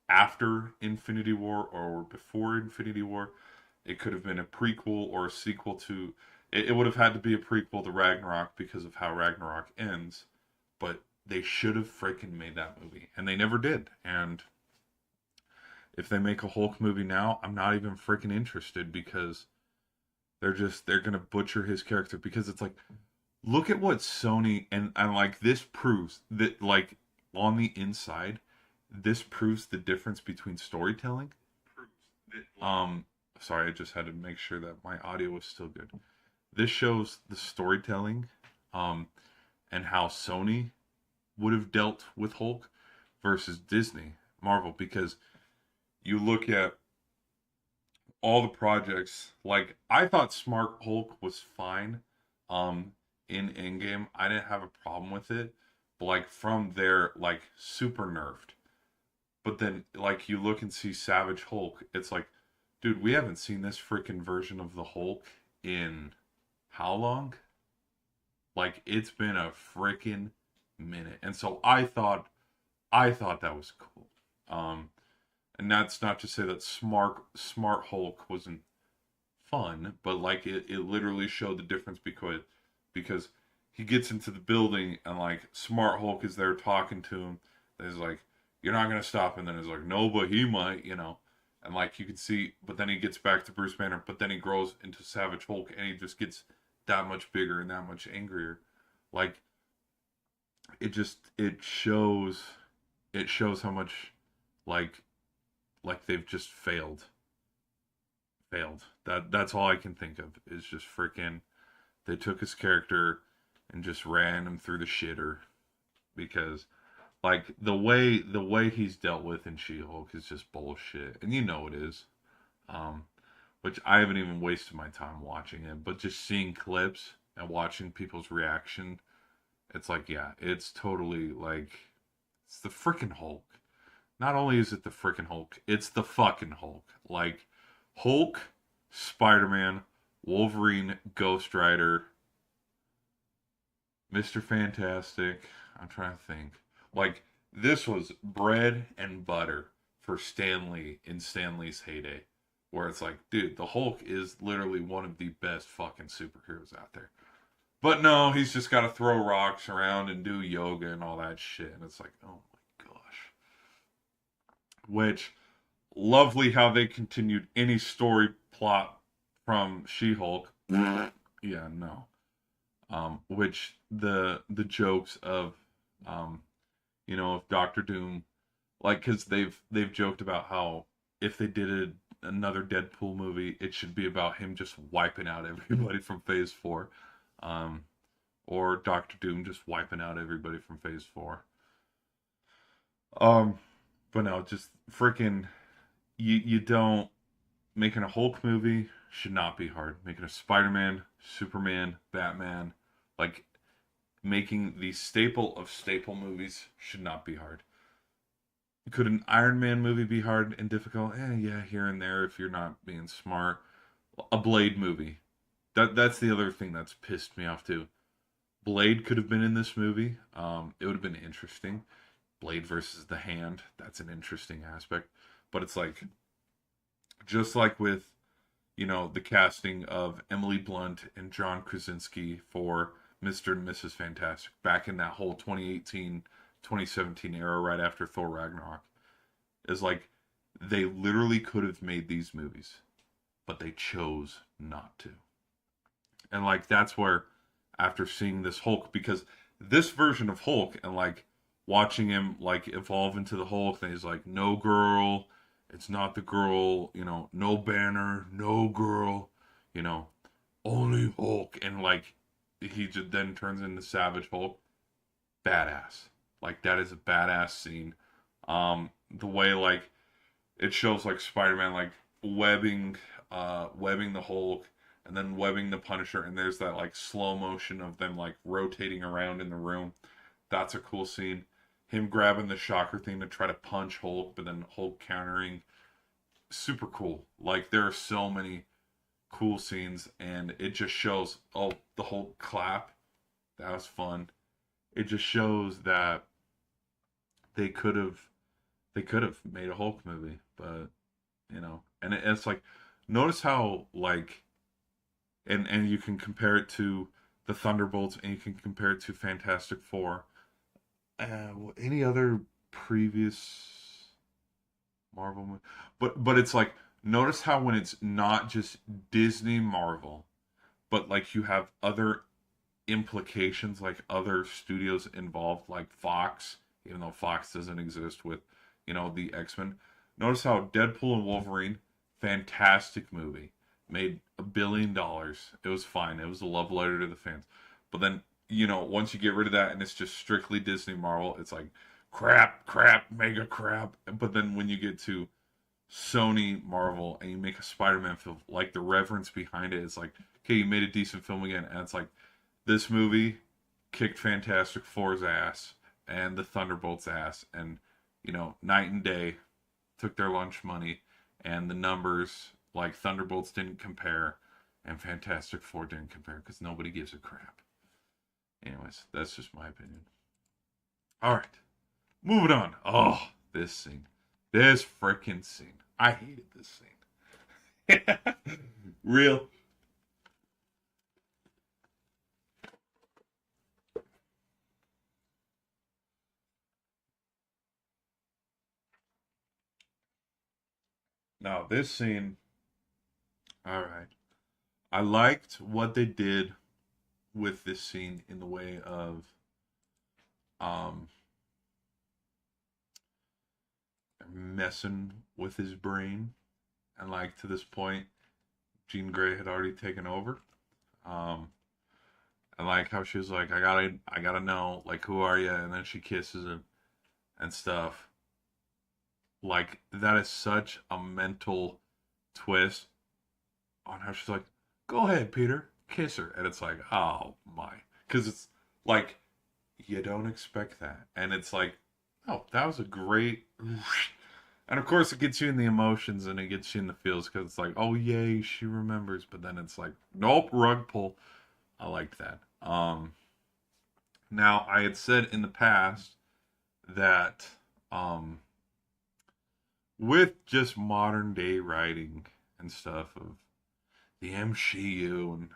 after Infinity War or before Infinity War, It could have been a prequel or a sequel to. It would have had to be a prequel to Ragnarok because of how Ragnarok ends. But they should have freaking made that movie, and they never did. And if they make a Hulk movie now, I'm not even freaking interested because they're gonna butcher his character because it's like look at what Sony and like this proves that like on the inside, this proves the difference between storytelling. Um, sorry, I just had to make sure that my audio was still good. This shows the storytelling, um, and how Sony would have dealt with Hulk versus Disney, Marvel, because you look at all the projects. Like I thought Smart Hulk was fine, um, in Endgame. I didn't have a problem with it, but like from there, like super nerfed. But then like you look and see Savage Hulk, it's like, dude, we haven't seen this freaking version of the Hulk in how long? Like it's been a freaking minute. And so I thought that was cool. Um and that's not to say that Smart Hulk wasn't fun, but like it literally showed the difference because he gets into the building and like Smart Hulk is there talking to him. And he's like, "You're not gonna stop," and then he's like, "No, but he might," you know. And like you can see, but then he gets back to Bruce Banner, but then he grows into Savage Hulk, and he just gets that much bigger and that much angrier. Like it shows how much like they've just failed. That's all I can think of is just freaking they took his character and just ran him through the shitter because like the way he's dealt with in She-Hulk is just bullshit, and you know it is. Um, which I haven't even wasted my time watching it, but just seeing clips and watching people's reaction, it's like yeah, it's totally like it's the freaking Hulk. Not only is it the freaking Hulk, it's the fucking Hulk. Like Hulk, Spider Man, Wolverine, Ghost Rider, Mr. Fantastic. I'm trying to think. Like this was bread and butter for Stanley in Stanley's heyday. Where it's like, dude, the Hulk is literally one of the best fucking superheroes out there. But no, he's just got to throw rocks around and do yoga and all that shit. And it's like, oh my gosh. Which lovely how they continued any story plot from She-Hulk. Yeah, no. Which the jokes of, um, of Doctor Doom, like, because they've joked about how if they did another Deadpool movie, it should be about him just wiping out everybody from Phase Four, um, or Doctor Doom just wiping out everybody from Phase Four. Um, but no, just freaking you don't making a Hulk movie should not be hard. Making a Spider-Man, Superman, Batman, like making the staple of staple movies should not be hard. Could an Iron Man movie be hard and difficult? Yeah, here and there if you're not being smart. A Blade movie. That's the other thing that's pissed me off too. Blade could have been in this movie. It would have been interesting. Blade versus the Hand. That's an interesting aspect. But it's like just like with the casting of Emily Blunt and John Krasinski for Mr. and Mrs. Fantastic back in that whole 2018, 2017 era right after Thor Ragnarok is like they literally could have made these movies, but they chose not to. And like that's where after seeing this Hulk, because this version of Hulk and like watching him like evolve into the Hulk, and he's like, no girl, it's not the girl, no Banner, no girl, you know, only Hulk, and like he just then turns into Savage Hulk. Badass. Like that is a badass scene. The way like it shows like Spider-Man like webbing the Hulk and then webbing the Punisher, and there's that like slow motion of them like rotating around in the room. That's a cool scene. Him grabbing the shocker thing to try to punch Hulk, but then Hulk countering. Super cool. Like there are so many cool scenes, and it just shows. Oh, the Hulk clap. That was fun. It just shows that they could have made a Hulk movie, but and it's like notice how like and you can compare it to the Thunderbolts, and you can compare it to Fantastic Four. Any other previous Marvel movie? But it's like, notice how when it's not just Disney Marvel, but like you have other implications, like other studios involved, like Fox, even though Fox doesn't exist with, the X-Men. Notice how Deadpool and Wolverine, fantastic movie, made $1 billion. It was fine. It was a love letter to the fans. But then, once you get rid of that and it's just strictly Disney Marvel, it's like crap, crap, mega crap. But then when you get to Sony Marvel and you make a Spider-Man film, like the reverence behind it is like, okay, you made a decent film again, and it's like this movie kicked Fantastic Four's ass and the Thunderbolts' ass, and night and day, took their lunch money, and the numbers like Thunderbolts didn't compare, and Fantastic Four didn't compare because nobody gives a crap. Anyways, that's just my opinion. All right, moving on. Oh, this scene, this freaking scene. I hated this scene. Real. Now this scene. All right. I liked what they did with this scene in the way of um messing with his brain, and like to this point Jean Grey had already taken over. um and like how she was like, I gotta know, like, who are you, and then she kisses him and stuff. Like, that is such a mental twist on how she's like, go ahead, Peter, kiss her. And it's like, oh my. Because it's like, you don't expect that. And it's like, oh, that was a great. And of course, it gets you in the emotions and it gets you in the feels because it's like, oh, yay, she remembers. But then it's like, nope, rug pull. I liked that. Now, I had said in the past that with just modern day writing and stuff of the MCU, and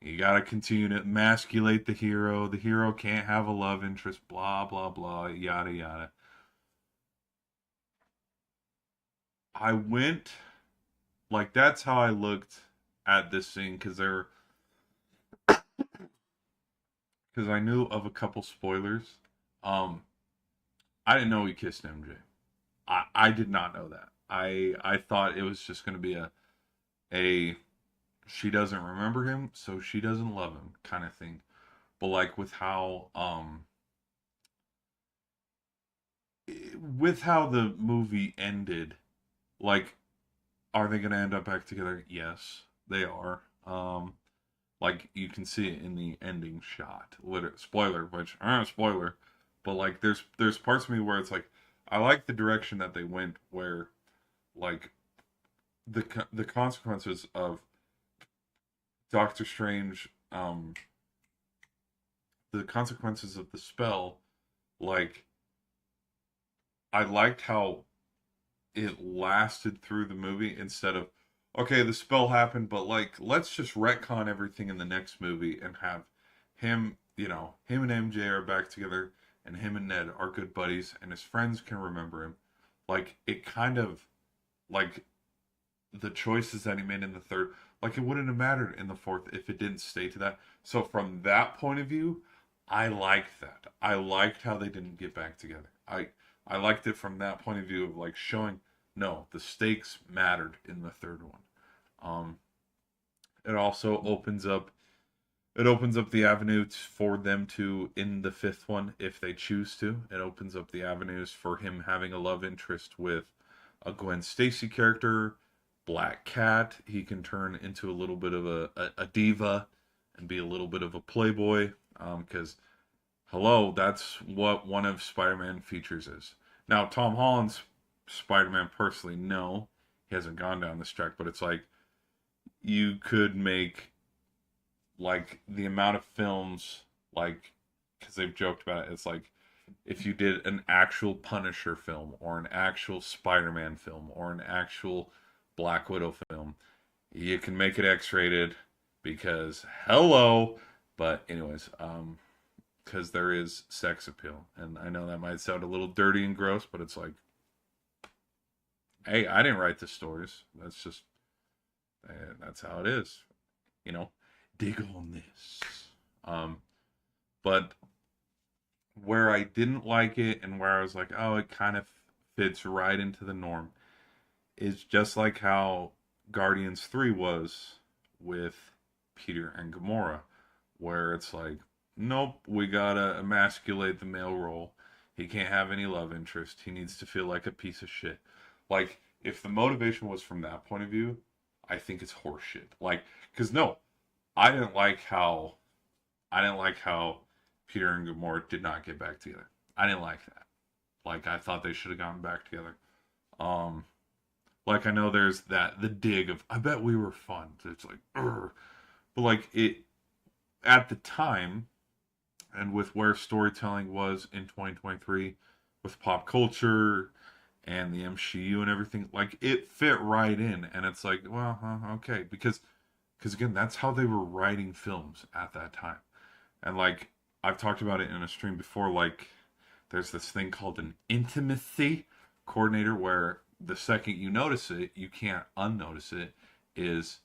you gotta continue to emasculate the hero. The hero can't have a love interest, blah, blah, blah, yada, yada. I went, like, that's how I looked at this scene because I knew of a couple spoilers. Um, I didn't know he kissed MJ. I did not know that. I thought it was just going to be a she doesn't remember him, so she doesn't love him kind of thing. But like with how the movie ended, like, are they gonna end up back together? Yes, they are. Like, you can see it in the ending shot. Spoiler, which spoiler, but like there's parts of me where it's like, I like the direction that they went, where like the consequences of Doctor Strange, the consequences of the spell, like, I liked how it lasted through the movie instead of, okay, the spell happened, but like, let's just retcon everything in the next movie and have him and MJ are back together, and him and Ned are good buddies, and his friends can remember him. Like, it kind of, like, the choices that he made in the third, like, it wouldn't have mattered in the fourth if it didn't stay to that. So from that point of view, I liked that. I liked how they didn't get back together. I liked it from that point of view of like showing, no, the stakes mattered in the third one. Um, it also opens up the avenue for them to, in the fifth one, if they choose to. It opens up the avenues for him having a love interest with a Gwen Stacy character, Black Cat. He can turn into a little bit of a diva and be a little bit of a playboy. Because hello, that's what one of Spider-Man features is. Now, Tom Holland's Spider-Man, personally, no, he hasn't gone down this track, but it's like, you could make, like, the amount of films, like, because they've joked about it, it's like, if you did an actual Punisher film or an actual Spider-Man film or an actual Black Widow film. You can make it X-rated because hello. But anyways, because there is sex appeal, and I know that might sound a little dirty and gross, but it's like, hey, I didn't write the stories. That's just that's how it is, you know. Dig on this. Um, but where I didn't like it and where I was like, oh, it kind of fits right into the norm is just like how Guardians 3 was with Peter and Gamora, where it's like, nope, we gotta emasculate the male role. He can't have any love interest. He needs to feel like a piece of shit. Like, if the motivation was from that point of view, I think it's horseshit. Like, because no, I didn't like how Peter and Gamora did not get back together. I didn't like that. Like, I thought they should have gotten back together. Um, like I know there's the dig of I bet we were fun. It's like, Urgh. But like it at the time, and with where storytelling was in 2023, with pop culture and the MCU and everything, like it fit right in. And it's like, well, okay, because again, that's how they were writing films at that time. And like I've talked about it in a stream before, like there's this thing called an intimacy coordinator where the second you notice it, you can't unnotice it, is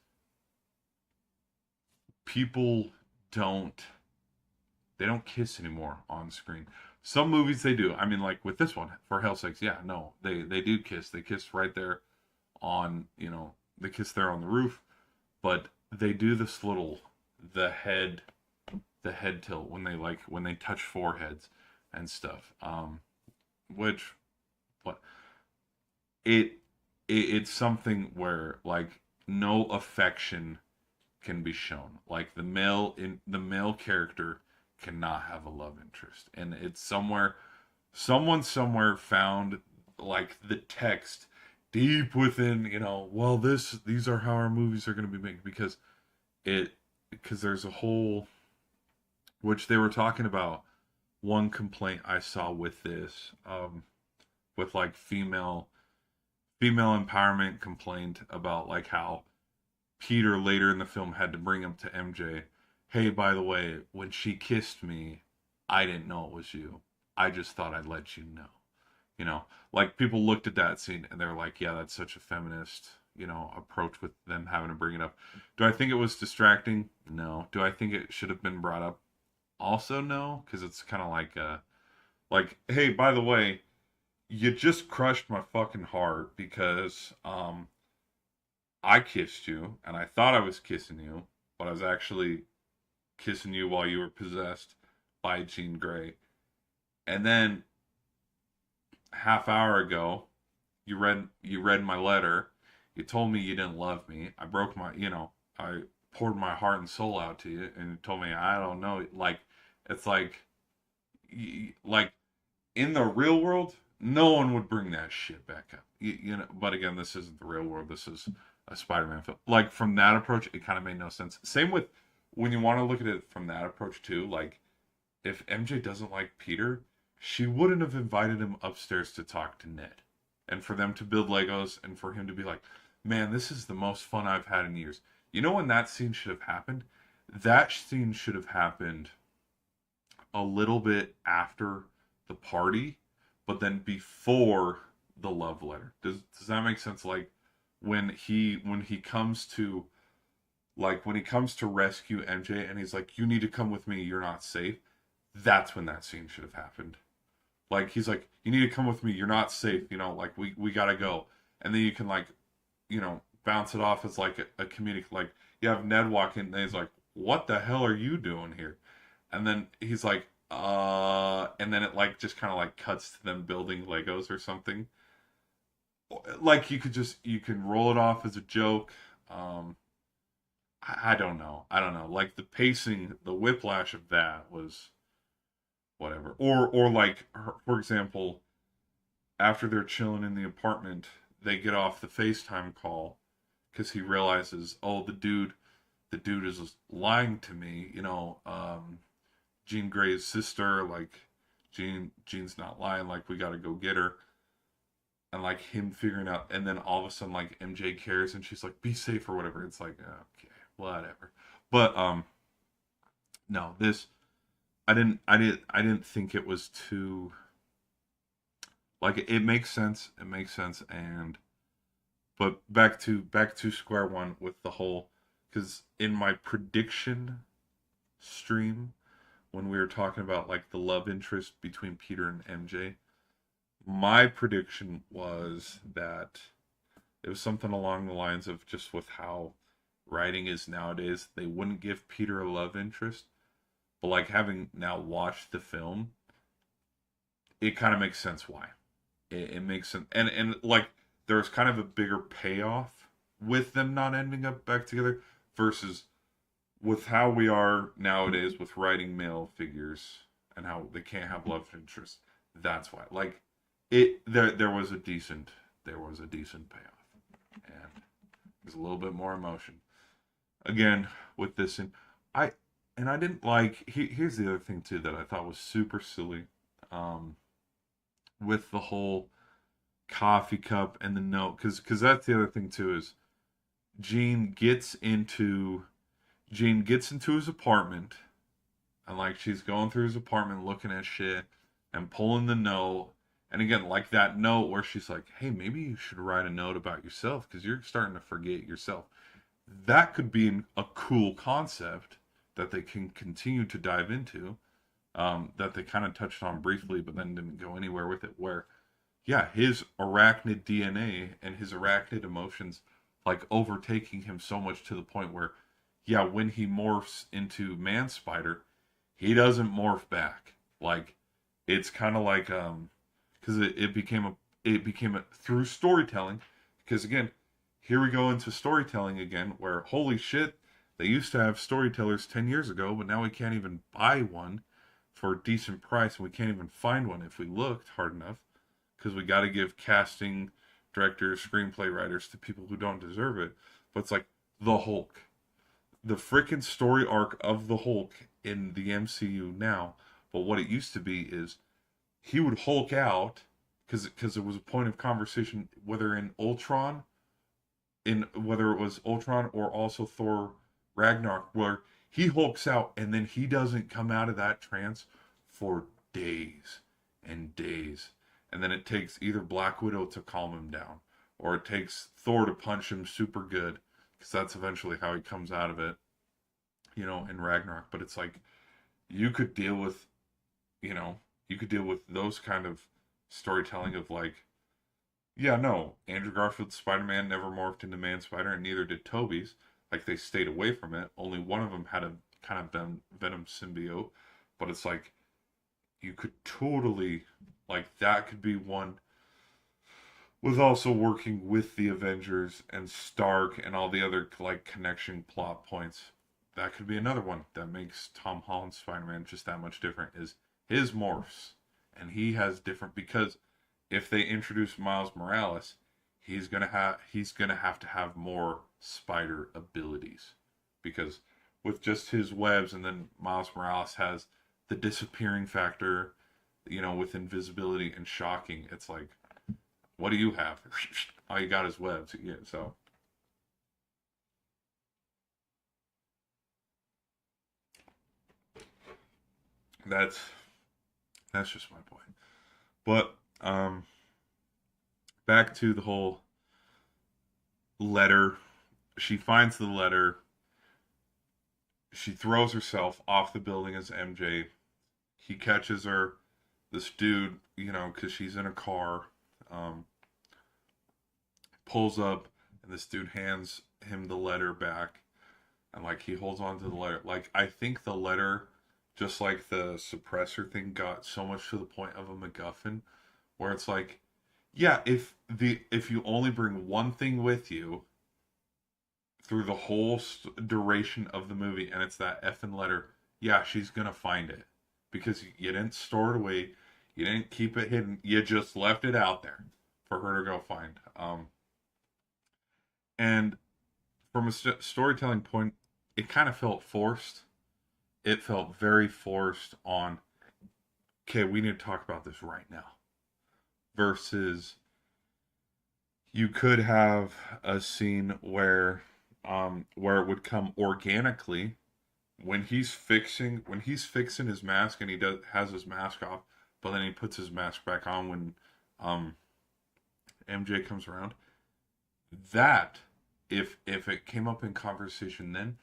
people don't they don't kiss anymore on screen. Some movies they do. I mean, like with this one, for hell's sakes, yeah, no, they do kiss. They kiss right there on, they kiss there on the roof, but they do this little the head the head tilt when they touch foreheads and stuff. Which what it, it's something where like no affection can be shown. Like the male character cannot have a love interest, and it's someone somewhere found like the text deep within. Well, these are how our movies are going to be made because there's a whole, which they were talking about. One complaint I saw with this, with like female empowerment, complained about like how Peter later in the film had to bring him to MJ. Hey, by the way, when she kissed me, I didn't know it was you. I just thought I'd let you know. Like people looked at that scene and they're like, yeah, that's such a feminist, approach with them having to bring it up. Do I think it was distracting? No. Do I think it should have been brought up? Also, no, because it's kind of like, hey, by the way, you just crushed my fucking heart because I kissed you and I thought I was kissing you, but I was actually kissing you while you were possessed by Jean Grey. And then half hour ago, you read my letter. You told me you didn't love me. I broke I poured my heart and soul out to you, and you told me I don't know. Like it's like in the real world, no one would bring that shit back up. But again, this isn't the real world. This is a Spider-Man film. Like from that approach, it kind of made no sense. Same with when you want to look at it from that approach too. Like if MJ doesn't like Peter, she wouldn't have invited him upstairs to talk to Ned, and for them to build Legos, and for him to be like, "Man, this is the most fun I've had in years." When that scene should have happened? That scene should have happened a little bit after the party, but then before the love letter. Does that make sense? Like when he comes to rescue MJ and he's like, you need to come with me, you're not safe. That's when that scene should have happened. Like he's like, you need to come with me, you're not safe, like we gotta go. And then you can like, bounce it off as like a comedic, like you have Ned walk in and he's like, what the hell are you doing here? And then he's like, and then it like just kind of like cuts to them building Legos or something. Like you can roll it off as a joke. I don't know. Like the pacing, the whiplash of that was whatever. Or like, for example, after they're chilling in the apartment, they get off the FaceTime call because he realizes, oh, the dude is lying to me. Jean Grey's sister, like Jean's not lying. Like we got to go get her. and like him figuring out, and then all of a sudden like MJ cares and she's like, be safe or whatever. It's like, okay, whatever. But no, this I didn't think it was too, like, it makes sense. It makes sense. And but back to square one with the whole, because in my prediction stream, when we were talking about like the love interest between Peter and MJ, my prediction was that it was something along the lines of, just with how writing is nowadays, they wouldn't give Peter a love interest. But like, having now watched the film, it kind of makes sense why. It makes sense, and like, there's kind of a bigger payoff with them not ending up back together versus with how we are nowadays with writing male figures and how they can't have love interest. That's why, like, there was a decent payoff, and there's a little bit more emotion again with this. And I I didn't like. Here's the other thing too that I thought was super silly, um, with the whole coffee cup and the note, because that's the other thing too, is Gene gets into Gene gets into his apartment, and like, she's going through his apartment looking at shit and pulling the note. And again, like that note where she's like, hey, maybe you should write a note about yourself because you're starting to forget yourself. That could be a cool concept that they can continue to dive into, that they kind of touched on briefly, but then didn't go anywhere with it. Where, yeah, his arachnid DNA and his arachnid emotions, like, overtaking him so much to the point where, yeah, when he morphs into man spider, he doesn't morph back. Like, it's kind of like, because it became a through storytelling. Because again, here we go into storytelling again, where, holy shit, they used to have storytellers 10 years ago, but now we can't even buy one for a decent price, and we can't even find one if we looked hard enough, because we got to give casting directors, screenplay writers to people who don't deserve it. But it's like the Hulk, the freaking story arc of the Hulk in the MCU now. But what it used to be is, he would Hulk out, because there was a point of conversation, whether it was Ultron or also Thor Ragnarok, where he hulks out and then he doesn't come out of that trance for days and days. And then it takes either Black Widow to calm him down, or it takes Thor to punch him super good, because that's eventually how he comes out of it, in Ragnarok. But it's like, you could deal with, those kind of storytelling of like, yeah, no, Andrew Garfield's Spider-Man never morphed into Man Spider, and neither did Toby's. Like, they stayed away from it. Only one of them had a kind of Venom symbiote. But it's like, you could totally, like, that could be one, with also working with the Avengers and Stark and all the other, like, connection plot points. That could be another one that makes Tom Holland's Spider-Man just that much different, is his morphs. And he has different, because if they introduce Miles Morales, he's gonna have to have more spider abilities, because with just his webs, and then Miles Morales has the disappearing factor, with invisibility and shocking. It's like, what do you have? All you got is webs. Yeah, so that's that's just my point. But back to the whole letter. She finds the letter. She throws herself off the building as MJ. He catches her. This dude, because she's in a car, um, pulls up, and this dude hands him the letter back. And like, he holds on to the letter. Like, I think the letter, just like the suppressor thing, got so much to the point of a MacGuffin, where it's like, yeah, if you only bring one thing with you through the whole duration of the movie, and it's that effing letter, yeah, she's gonna find it, because you didn't store it away, you didn't keep it hidden, you just left it out there for her to go find. And from a storytelling point, it kind of felt forced. It felt very forced on, okay, we need to talk about this right now, versus You could have a scene where it would come organically when he's fixing his mask and he does has his mask off, but then he puts his mask back on when um MJ comes around. That if it came up in conversation then,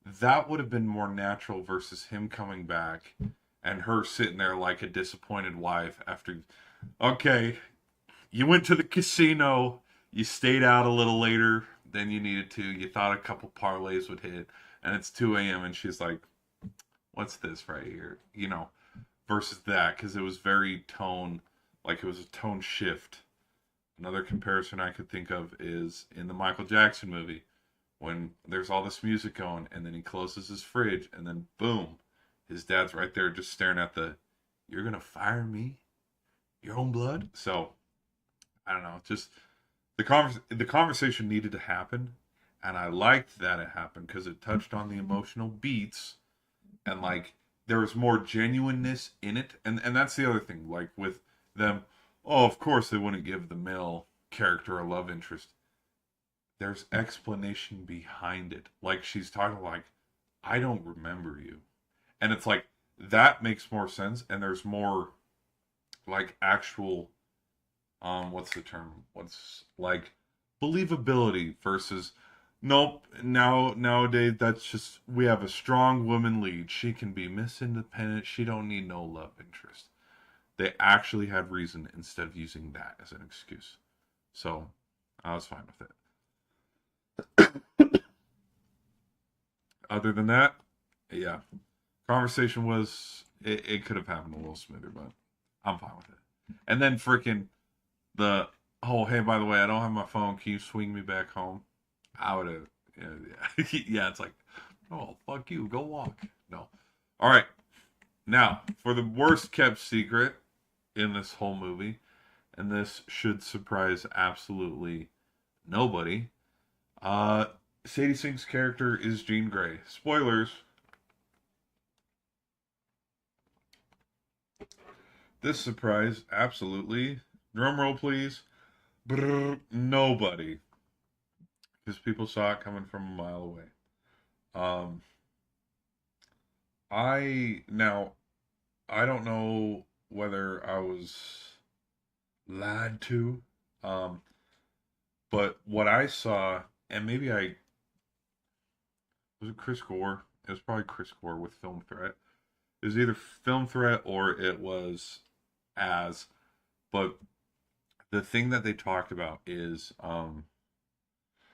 that would have been more natural versus him coming back and her sitting there like a disappointed wife after, okay, you went to the casino, you stayed out a little later than you needed to, you thought a couple parlays would hit, and it's 2 a.m. and she's like, what's this right here? Versus that, because it was very tone, like it was a tone shift. Another comparison I could think of is in the Michael Jackson movie when there's all this music going and then he closes his fridge and then boom, his dad's right there just staring at you're gonna fire me? Your own blood? So I don't know, just the conversation needed to happen, and I liked that it happened because it touched on the emotional beats, and like there was more genuineness in it, and that's the other thing, like with them. Oh, of course they wouldn't give the male character a love interest. There's explanation behind it. Like she's talking like, I don't remember you, and it's like that makes more sense, and there's more like actual what's the term? What's like believability versus nope. Nowadays that's just we have a strong woman lead. She can be Miss Independent. She don't need no love interest. They actually had reason instead of using that as an excuse. So I was fine with it. Other than that, yeah, conversation was it could have happened a little smoother, but I'm fine with it. And then freaking the oh hey by the way I don't have my phone. Can you swing me back home? I would have yeah. It's like oh fuck you, go walk. No, all right. Now for the worst kept secret in this whole movie, and this should surprise absolutely nobody. Uh, Sadie Sink's character is Jean Grey. Spoilers. This surprise absolutely. Drum roll, please. Brrr, nobody, because people saw it coming from a mile away. Um, I don't know whether I was lied to, um, but what I saw, and maybe I was it Chris Gore. It was probably Chris Gore with Film Threat. It was either Film Threat or it was as. But the thing that they talked about is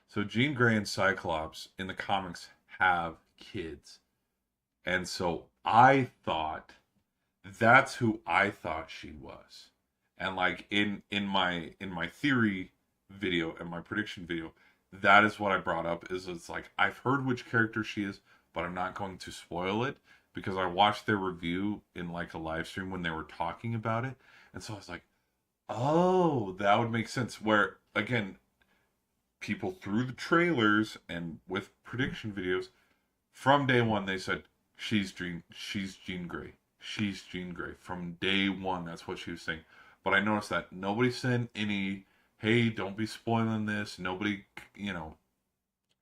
so Jean Grey and Cyclops in the comics have kids. And so I thought that's who I thought she was. And like in my theory video and my prediction video, that is what I brought up is it's like I've heard which character she is, but I'm not going to spoil it because I watched their review in like a live stream when they were talking about it. And so I was like, "Oh, that would make sense." Where again, people through the trailers and with prediction videos from day one they said she's Jean Grey. She's Jean Grey. From day one, that's what she was saying. But I noticed that nobody sent any, hey, don't be spoiling this. Nobody,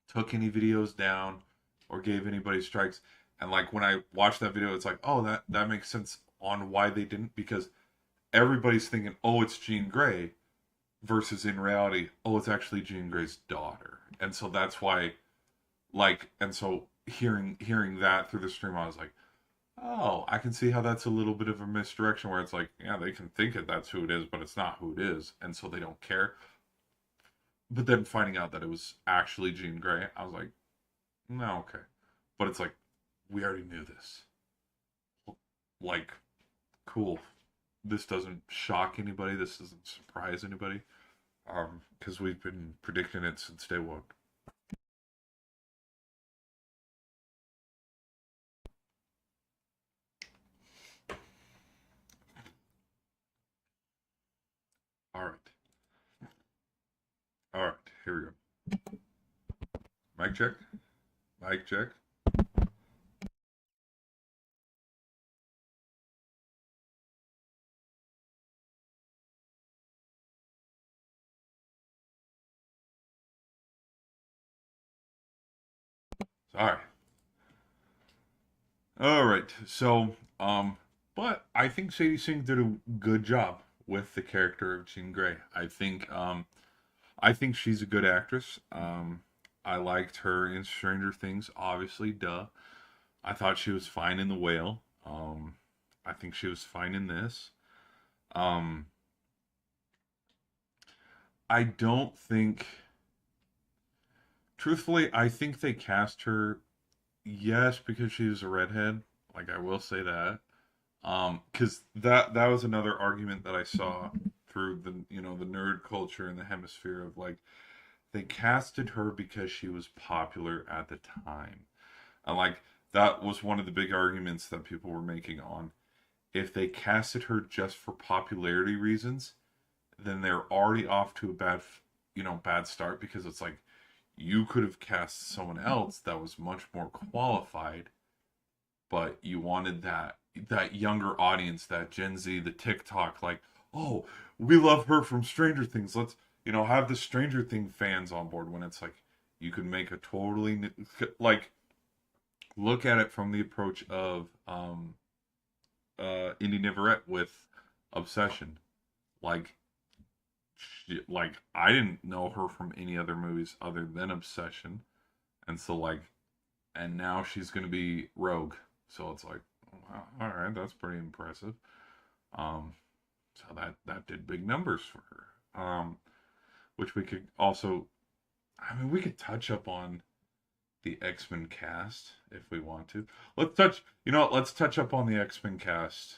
took any videos down or gave anybody strikes. And like when I watched that video, it's like, oh, that makes sense on why they didn't because everybody's thinking, oh, it's Jean Grey, versus in reality, oh, it's actually Jean Grey's daughter. And so that's why, like, and so hearing that through the stream, I was like, oh, I can see how that's a little bit of a misdirection where it's like, yeah, they can think that that's who it is, but it's not who it is, and so they don't care. But then finding out that it was actually Jean Grey, I was like, no, okay. But it's like, we already knew this. Like, cool. This doesn't shock anybody. This doesn't surprise anybody. Because we've been predicting it since day one. All right. All right. Here we go. Mic check. Mic check. All right. All right. So, but I think Sadie Sink did a good job with the character of Jean Grey. I think she's a good actress. I liked her in Stranger Things, obviously, duh. I thought she was fine in The Whale. I think she was fine in this. Um, I don't think, truthfully, I think they cast her, yes, because she's a redhead. Like, I will say that. Because that was another argument that I saw through the nerd culture in the hemisphere of like they casted her because she was popular at the time. And like that was one of the big arguments that people were making on if they casted her just for popularity reasons, then they're already off to a bad start because it's like you could have cast someone else that was much more qualified, but you wanted that younger audience, that Gen Z, the TikTok, like, oh, we love her from Stranger Things. Let's have the Stranger Thing fans on board. When it's like you could make a totally like look at it from the approach of Indy Neverett with Obsession. Like, I didn't know her from any other movies other than Obsession, and so like, and now she's gonna be Rogue. So it's like, wow, all right, that's pretty impressive. Um, so that did big numbers for her. Which we could also, I mean, we could touch up on the X-Men cast if we want to. Let's touch up on the X-Men cast.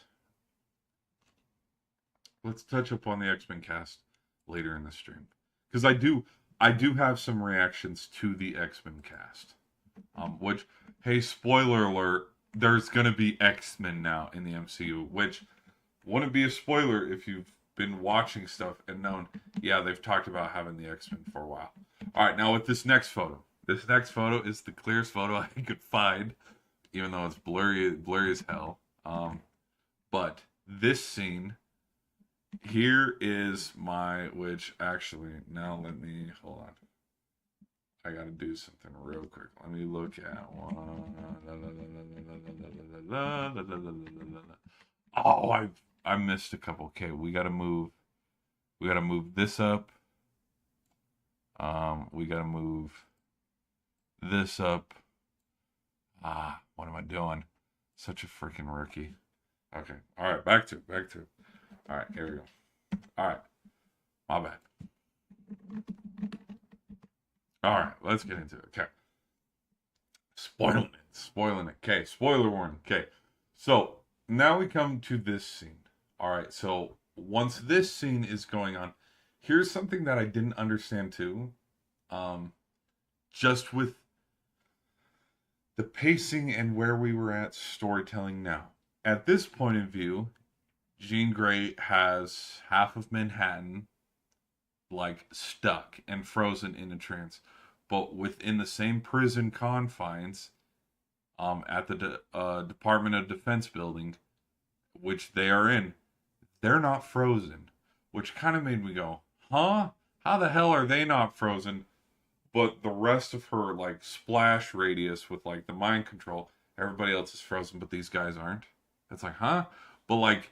Let's touch up on the X-Men cast later in the stream because I do have some reactions to the X-Men cast. Which, hey, spoiler alert, there's gonna be X-Men now in the MCU, which wouldn't be a spoiler if you've been watching stuff and known, yeah, they've talked about having the X-Men for a while. All right, now with this next photo. This next photo is the clearest photo I could find, even though it's blurry as hell. But this scene here is which actually, now let me, hold on. I gotta do something real quick. Let me look at one. Oh, I missed a couple. Okay, we gotta move. We gotta move this up. We gotta move this up. What am I doing? Such a freaking rookie. Okay. All right, back to. All right, here we go. All right, my bad. All right, let's get into it. Okay. Spoiling it. Okay, spoiler warning. Okay. So now we come to this scene. All right, so once this scene is going on, here's something that I didn't understand too. Just with the pacing and where we were at storytelling now. At this point of view, Jean Grey has half of Manhattan like stuck and frozen in a trance. But within the same prison confines, at the Department of Defense building, which they are in, they're not frozen, which kind of made me go, huh? How the hell are they not frozen? But the rest of her, like, splash radius with, like, the mind control, everybody else is frozen, but these guys aren't. It's like, huh? But, like,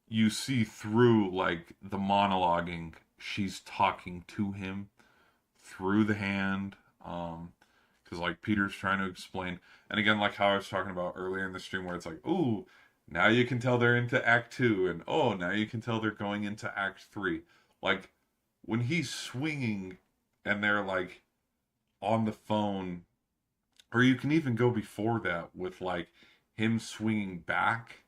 you see through, like, the monologuing, she's talking to him through the hand. Because, like, Peter's trying to explain. And again, like how I was talking about earlier in the stream, where it's like, ooh, now you can tell they're into Act 2, and oh, now you can tell they're going into Act 3. Like, when he's swinging and they're, like, on the phone, or you can even go before that with, like, him swinging back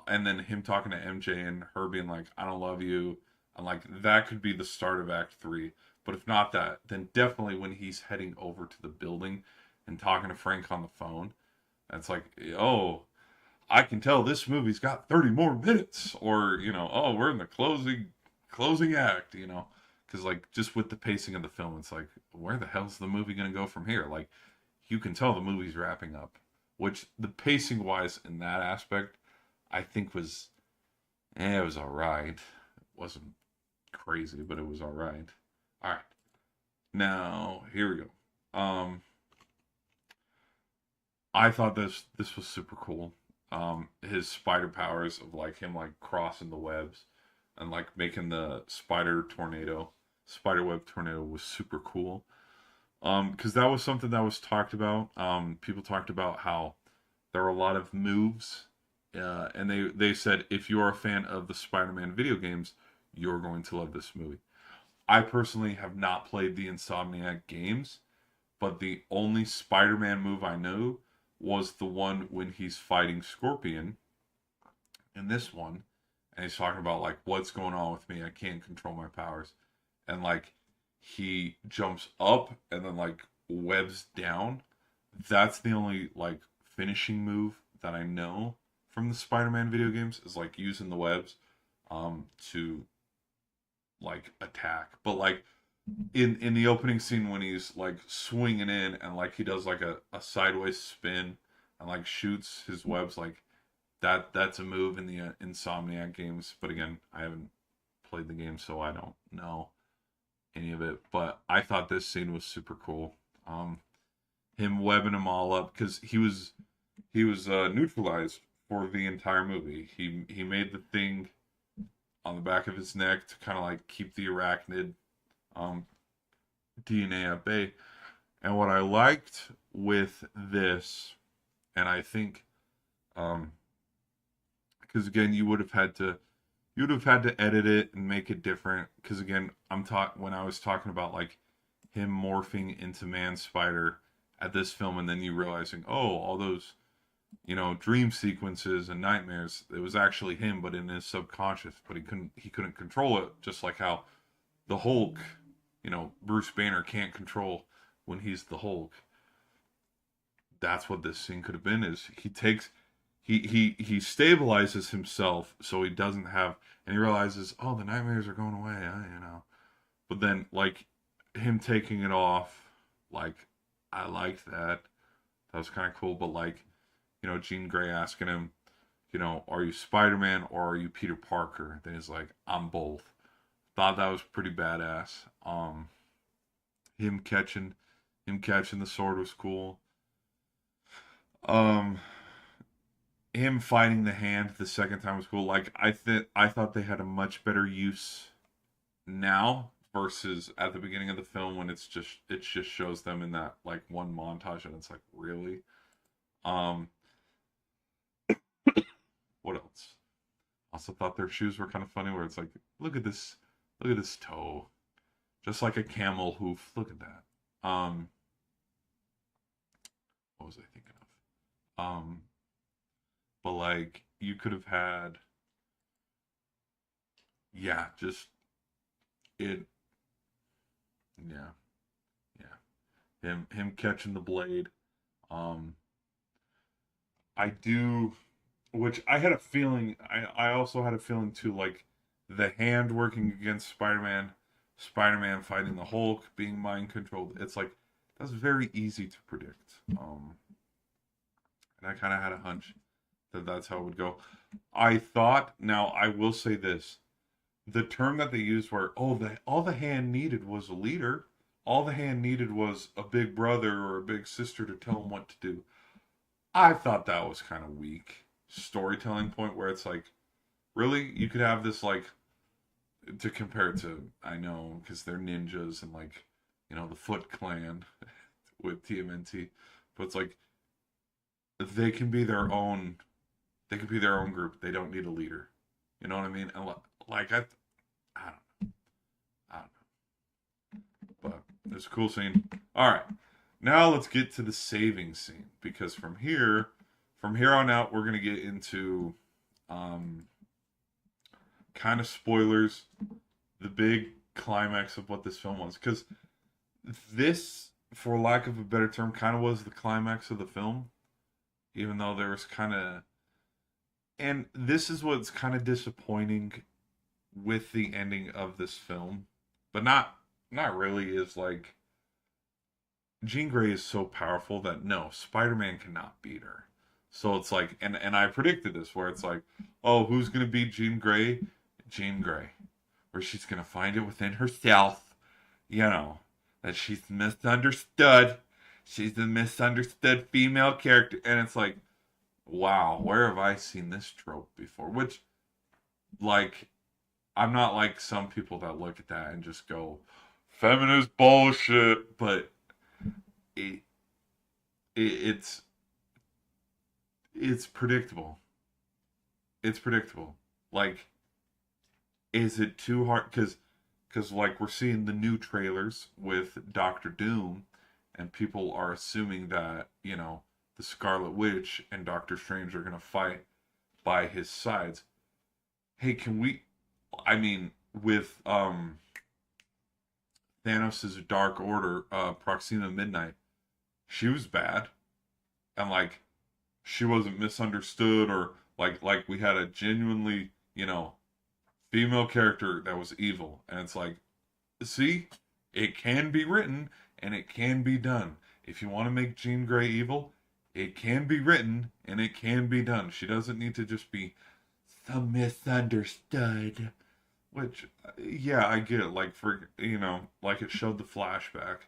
and then him talking to MJ and her being like, I don't love you. And, like, that could be the start of Act 3. But if not that, then definitely when he's heading over to the building and talking to Frank on the phone, it's like, oh, I can tell this movie's got 30 more minutes, or oh, we're in the closing act, because like just with the pacing of the film, it's like, where the hell's the movie gonna go from here? Like, you can tell the movie's wrapping up, which the pacing wise in that aspect, I think it was all right. It wasn't crazy, but it was all right. All right, now here we go. I thought this was super cool. His spider powers of like him like crossing the webs and like making the spider web tornado was super cool. Because that was something that was talked about. People talked about how there were a lot of moves, and they said if you are a fan of the Spider-Man video games, you're going to love this movie. I personally have not played the Insomniac games, but the only Spider-Man move I know was the one when he's fighting Scorpion in this one, and he's talking about like what's going on with me. I can't control my powers, and like he jumps up and then like webs down. That's the only like finishing move that I know from the Spider-Man video games is like using the webs to like attack. But like in the opening scene when he's like swinging in and like he does like a sideways spin and like shoots his webs like that's a move in the Insomniac games. But again, I haven't played the game, so I don't know any of it. But I thought this scene was super cool. Him webbing them all up because he was neutralized for the entire movie. He made the thing on the back of his neck to kind of like keep the arachnid um, DNA at bay. And what I liked with this, and I think, because again, you would have had to edit it and make it different. Because again, when I was talking about like him morphing into Man Spider at this film, and then you realizing, oh, all those dream sequences and nightmares, it was actually him, but in his subconscious. But he couldn't control it, just like how the Hulk, Bruce Banner can't control when he's the Hulk. That's what this scene could have been. Is he takes he stabilizes himself so he doesn't have, and he realizes, oh, the nightmares are going away, But then like him taking it off, like I liked that. That was kind of cool. But like, Jean Grey asking him, are you Spider-Man or are you Peter Parker? Then he's like, I'm both. Thought that was pretty badass. Him catching the sword was cool. Um, him fighting the hand the second time was cool. Like I thought they had a much better use now versus at the beginning of the film when it just shows them in that like one montage and it's like really. Um, what else? Also thought their shoes were kind of funny where it's like, look at this toe, just like a camel hoof. Look at that. What was I thinking of? But like you could have had, yeah, just it, yeah, yeah. Him catching the blade. Um, I do, which I had a feeling. I also had a feeling too, like the hand working against Spider-Man, Spider-Man fighting the Hulk, being mind controlled. It's like that's very easy to predict. And I kind of had a hunch that that's how it would go. I thought. Now I will say this: the term that they used where all the hand needed was a leader. All the hand needed was a big brother or a big sister to tell him what to do. I thought that was kind of weak storytelling point where it's like, really, you could have this like to compare it to, I know because they're ninjas and like the Foot Clan with TMNT, but it's like they can be their own. They could be their own group. They don't need a leader. You know what I mean? And like I don't, I don't know, but it's a cool scene. All right, now let's get to the saving scene because from here on out, we're gonna get into um, kind of spoilers, the big climax of what this film was. Because this, for lack of a better term, kind of was the climax of the film, even though there was kind of. And this is what's kind of disappointing with the ending of this film, but not really. Is like Jean Grey is so powerful that no, Spider-Man cannot beat her. So it's like, and I predicted this where it's like, oh, who's gonna beat Jean Grey? Jean Grey, where she's gonna find it within herself, that she's misunderstood, she's the misunderstood female character, and it's like, wow, where have I seen this trope before? Which, like, I'm not like some people that look at that and just go, feminist bullshit, but it, it's predictable. It's predictable. Like, is it too hard? Because like we're seeing the new trailers with Doctor Doom, and people are assuming that the Scarlet Witch and Doctor Strange are gonna fight by his sides. Hey, can we? I mean, with Thanos' Dark Order, Proxima Midnight, she was bad, and like she wasn't misunderstood, or like we had a genuinely female character that was evil, and it's like, see, it can be written and it can be done. If you want to make Jean Grey evil, it can be written and it can be done. She doesn't need to just be the misunderstood. Which, yeah, I get it. Like, for, like it showed the flashback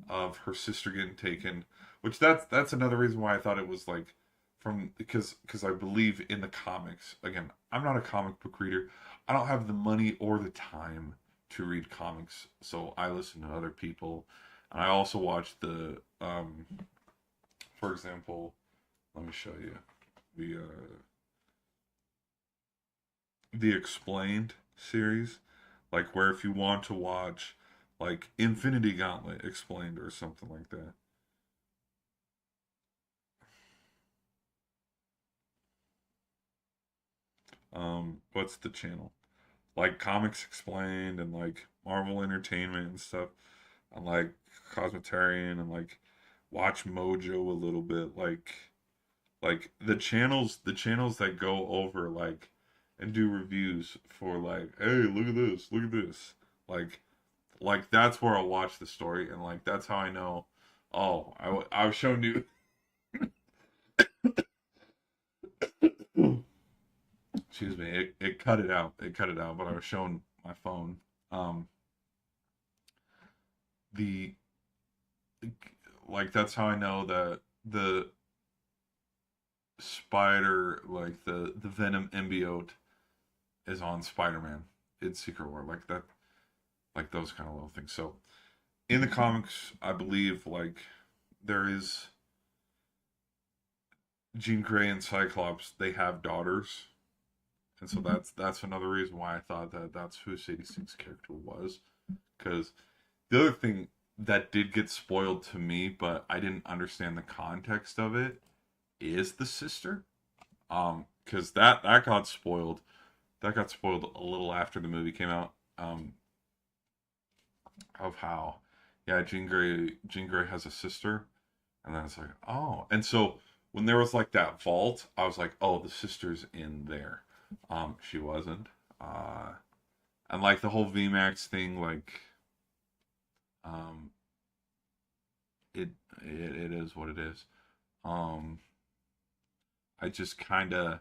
of her sister getting taken, which that's another reason why I thought it was like because I believe in the comics. Again, I'm not a comic book reader. I don't have the money or the time to read comics, so I listen to other people. And I also watch for example, let me show you the Explained series, like where if you want to watch like Infinity Gauntlet Explained or something like that. What's the channel? Like Comics Explained and like Marvel Entertainment and stuff, and like Cosmetarian and like Watch Mojo a little bit, like the channels that go over like and do reviews for like, hey, look at this, like that's where I'll watch the story, and like that's how I know. Oh, I've shown you. Excuse me, it cut it out. It cut it out, but I was showing my phone. Um, the like that's how I know that the spider, like the Venom symbiote, is on Spider-Man in Secret War, like that, like those kind of little things. So in the comics, I believe like there is Jean Grey and Cyclops. They have daughters, and so that's another reason why I thought that that's who Sadie Sink's character was. Because the other thing that did get spoiled to me, but I didn't understand the context of it, is the sister. Because that got spoiled. That got spoiled a little after the movie came out. Of how, yeah, Jean Grey has a sister, and then it's like, oh, and so when there was like that vault, I was like, oh, the sister's in there. She wasn't. And like the whole VMAX thing, like, um, it is what it is. Um, I just kind of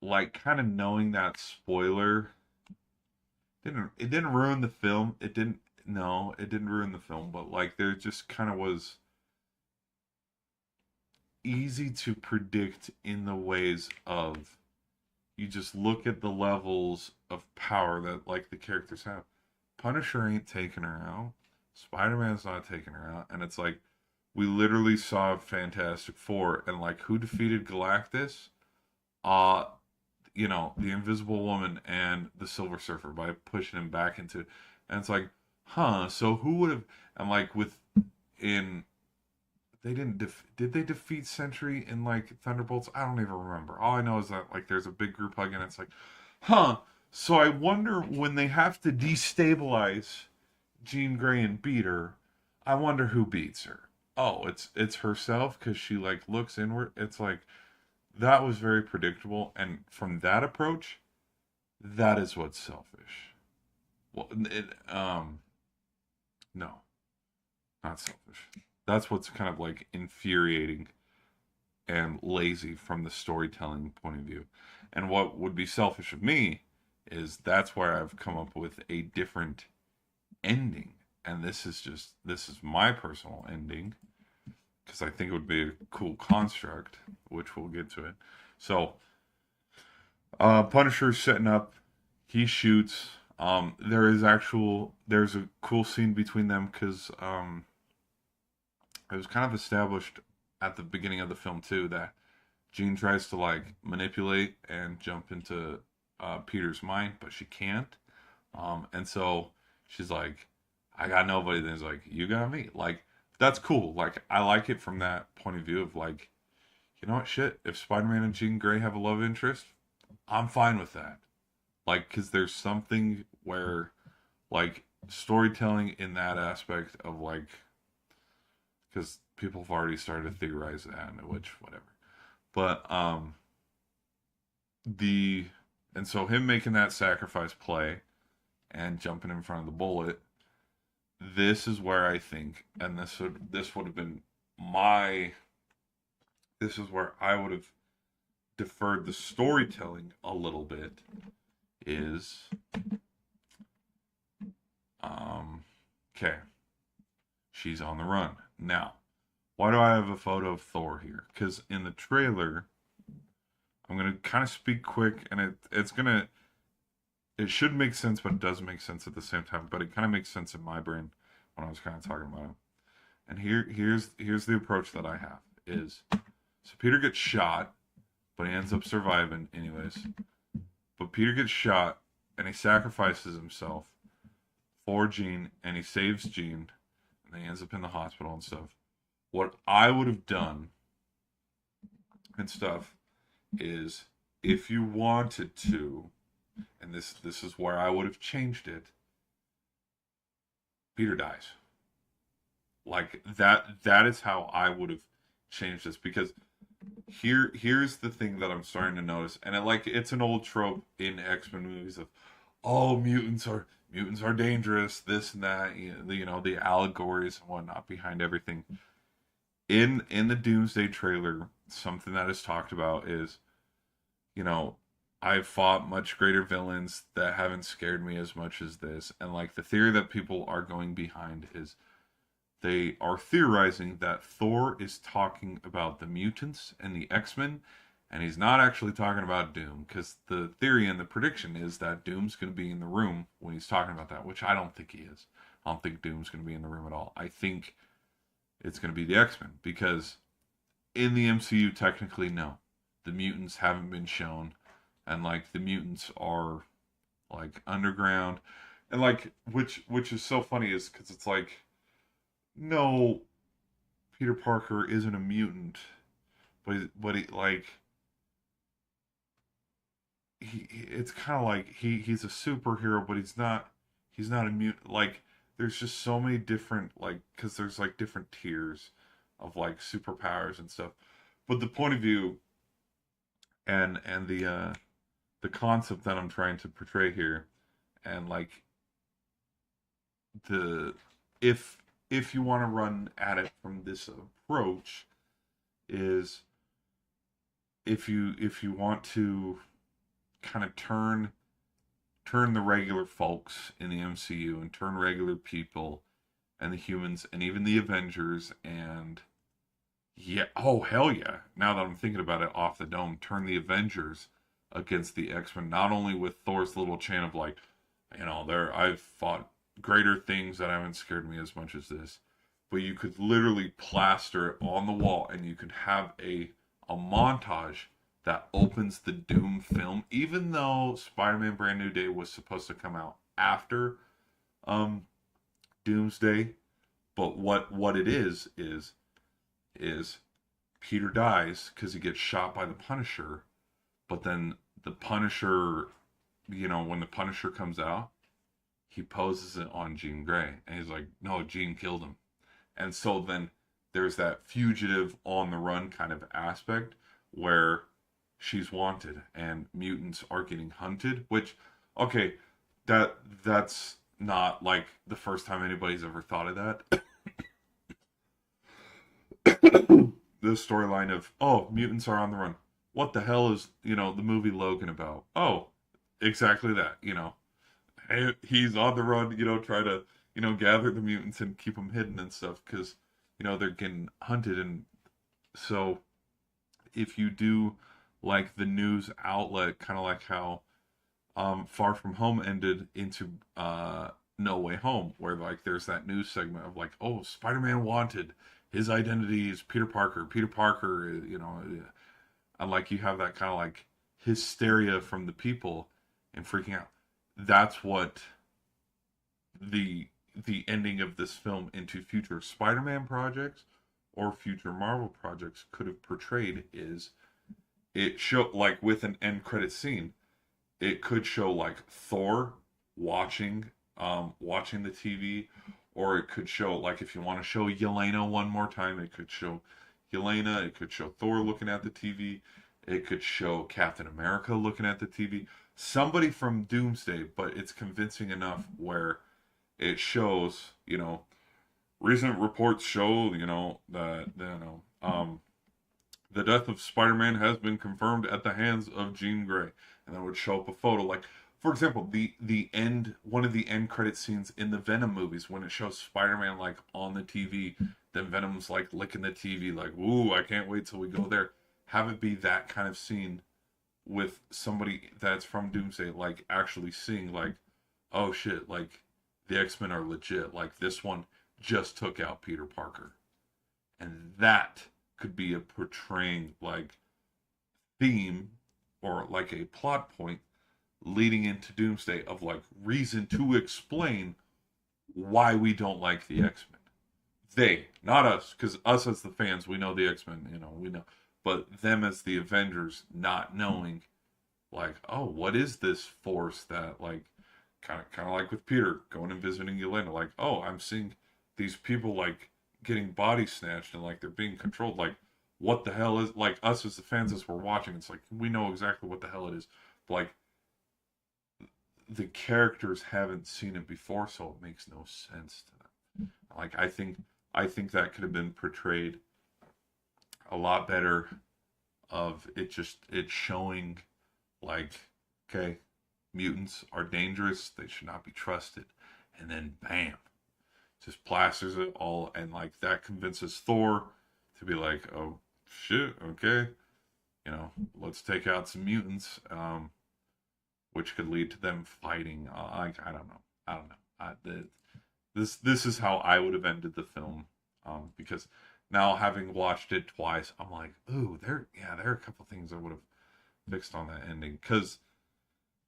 knowing that spoiler didn't ruin the film. It didn't No, it didn't ruin the film, but like there just kind of was easy to predict in the ways of, you just look at the levels of power that like the characters have. Punisher ain't taking her out. Spider-Man's not taking her out, and it's like we literally saw Fantastic Four, and like who defeated Galactus? Uh the Invisible Woman and the Silver Surfer, by pushing him back into, and it's like, huh? So who would have? And like in they didn't did they defeat Sentry in like Thunderbolts? I don't even remember. All I know is that like there's a big group hug, and it's like, huh? So I wonder when they have to destabilize Jean Grey and beat her, I wonder who beats her. Oh, it's herself, because she like looks inward. It's like that was very predictable, and from that approach, that is what's selfish. Well, no, not selfish. That's what's kind of like infuriating and lazy from the storytelling point of view. And what would be selfish of me is that's where I've come up with a different ending. and this is my personal ending because I think it would be a cool construct, which we'll get to it. So, Punisher's setting up. He shoots. There's a cool scene between them because it was kind of established at the beginning of the film too that Jean tries to like manipulate and jump into Peter's mind, but she can't. And so she's like, "I got nobody." Then he's like, "You got me." Like that's cool. Like I like it from that point of view of like, you know what, shit. If Spider-Man and Jean Grey have a love interest, I'm fine with that. Like, because there's something where like storytelling in that aspect of like, because people have already started to theorize that, which whatever. But the and so him making that sacrifice play and jumping in front of the bullet, this is where I think, and this would have been my this is where I would have deferred the storytelling a little bit is okay, she's on the run now. Why do I have a photo of Thor here? Because in the trailer, I'm gonna kind of speak quick, and it should make sense, but it doesn't make sense at the same time. But it kind of makes sense in my brain when I was kind of talking about it. And here's the approach that I have is so Peter gets shot, but he ends up surviving anyways. But Peter gets shot, and he sacrifices himself for Jean, and he saves Jean, and then he ends up in the hospital and stuff. What I would have done and stuff is if you wanted to, and this is where I would have changed it, Peter dies. Like that is how I would have changed this because here's the thing that I'm starting to notice, and it's an old trope in X-Men movies of oh mutants are dangerous, this and that, the allegories and whatnot behind everything. In the Doomsday trailer, something that is talked about is, I've fought much greater villains that haven't scared me as much as this. And like the theory that people are going behind is they are theorizing that Thor is talking about the mutants and the X-Men, and he's not actually talking about Doom, because the theory and the prediction is that Doom's going to be in the room when he's talking about that, which I don't think he is. I don't think Doom's going to be in the room at all. I think it's going to be the X-Men, because in the MCU, technically, no. The mutants haven't been shown, and like the mutants are like underground, and like which is so funny is because it's like, no, Peter Parker isn't a mutant, but he like it's kind of like he's a superhero, but he's not a mutant. Like there's just so many different like because there's like different tiers of like superpowers and stuff. But the point of view and the concept that I'm trying to portray here, and like the if you want to run at it from this approach, is if you want to kind of turn the regular folks in the MCU and turn regular people and the humans and even the Avengers and yeah, oh hell yeah. Now that I'm thinking about it off the dome, turn the Avengers against the X-Men, not only with Thor's little chain of like, there I've fought greater things that haven't scared me as much as this, but you could literally plaster it on the wall and you could have a montage that opens the Doom film, even though Spider-Man Brand New Day was supposed to come out after Doomsday. But what it is Peter dies because he gets shot by the Punisher, but then the Punisher, when the Punisher comes out, he poses it on Jean Grey, and he's like, no, Jean killed him. And so then there's that fugitive on the run kind of aspect where she's wanted and mutants are getting hunted, which, okay, that's not like the first time anybody's ever thought of that. The storyline of, oh, mutants are on the run. What the hell is, the movie Logan about? Oh, exactly that, he's on the run, trying to gather the mutants and keep them hidden and stuff because they're getting hunted. And so if you do like the news outlet, kind of like how Far From Home ended into No Way Home, where like there's that news segment of like, oh, Spider-Man wanted, his identity is Peter Parker. Peter Parker, and like you have that kind of like hysteria from the people and freaking out. That's what the the ending of this film into future Spider-Man projects or future Marvel projects could have portrayed is it show like with an end credit scene. It could show like Thor watching the TV, or it could show like if you want to show Yelena one more time, it could show Yelena, it could show Thor looking at the TV, it could show Captain America looking at the TV. Somebody from Doomsday, but it's convincing enough where it shows, recent reports show, that the death of Spider-Man has been confirmed at the hands of Jean Grey, and then it would show up a photo. Like, for example, the end, one of the end credit scenes in the Venom movies when it shows Spider-Man like on the TV, then Venom's like licking the TV, like, "Ooh, I can't wait till we go there." Have it be that kind of scene with somebody that's from Doomsday, like actually seeing, like, "Oh shit!" Like the X-Men are legit. Like this one just took out Peter Parker, and that could be a portraying like theme or like a plot point leading into Doomsday of like reason to explain why we don't like the X-Men. They, not us, because us as the fans, we know the X-Men, we know. But them as the Avengers not knowing like, oh, what is this force that like kind of like with Peter going and visiting Yelena, like, oh, I'm seeing these people like getting body snatched and like they're being controlled. Like, what the hell is like us as the fans as we're watching? It's like we know exactly what the hell it is, but like the characters haven't seen it before, so it makes no sense to them. Like I think that could have been portrayed a lot better. Of it showing like, okay, mutants are dangerous, they should not be trusted, and then bam, just plasters it all, and like that convinces Thor to be like, oh shit, okay, let's take out some mutants, which could lead to them fighting. I don't know, this is how I would have ended the film, because now having watched it twice, I'm like, ooh, there are a couple things I would have fixed on that ending, because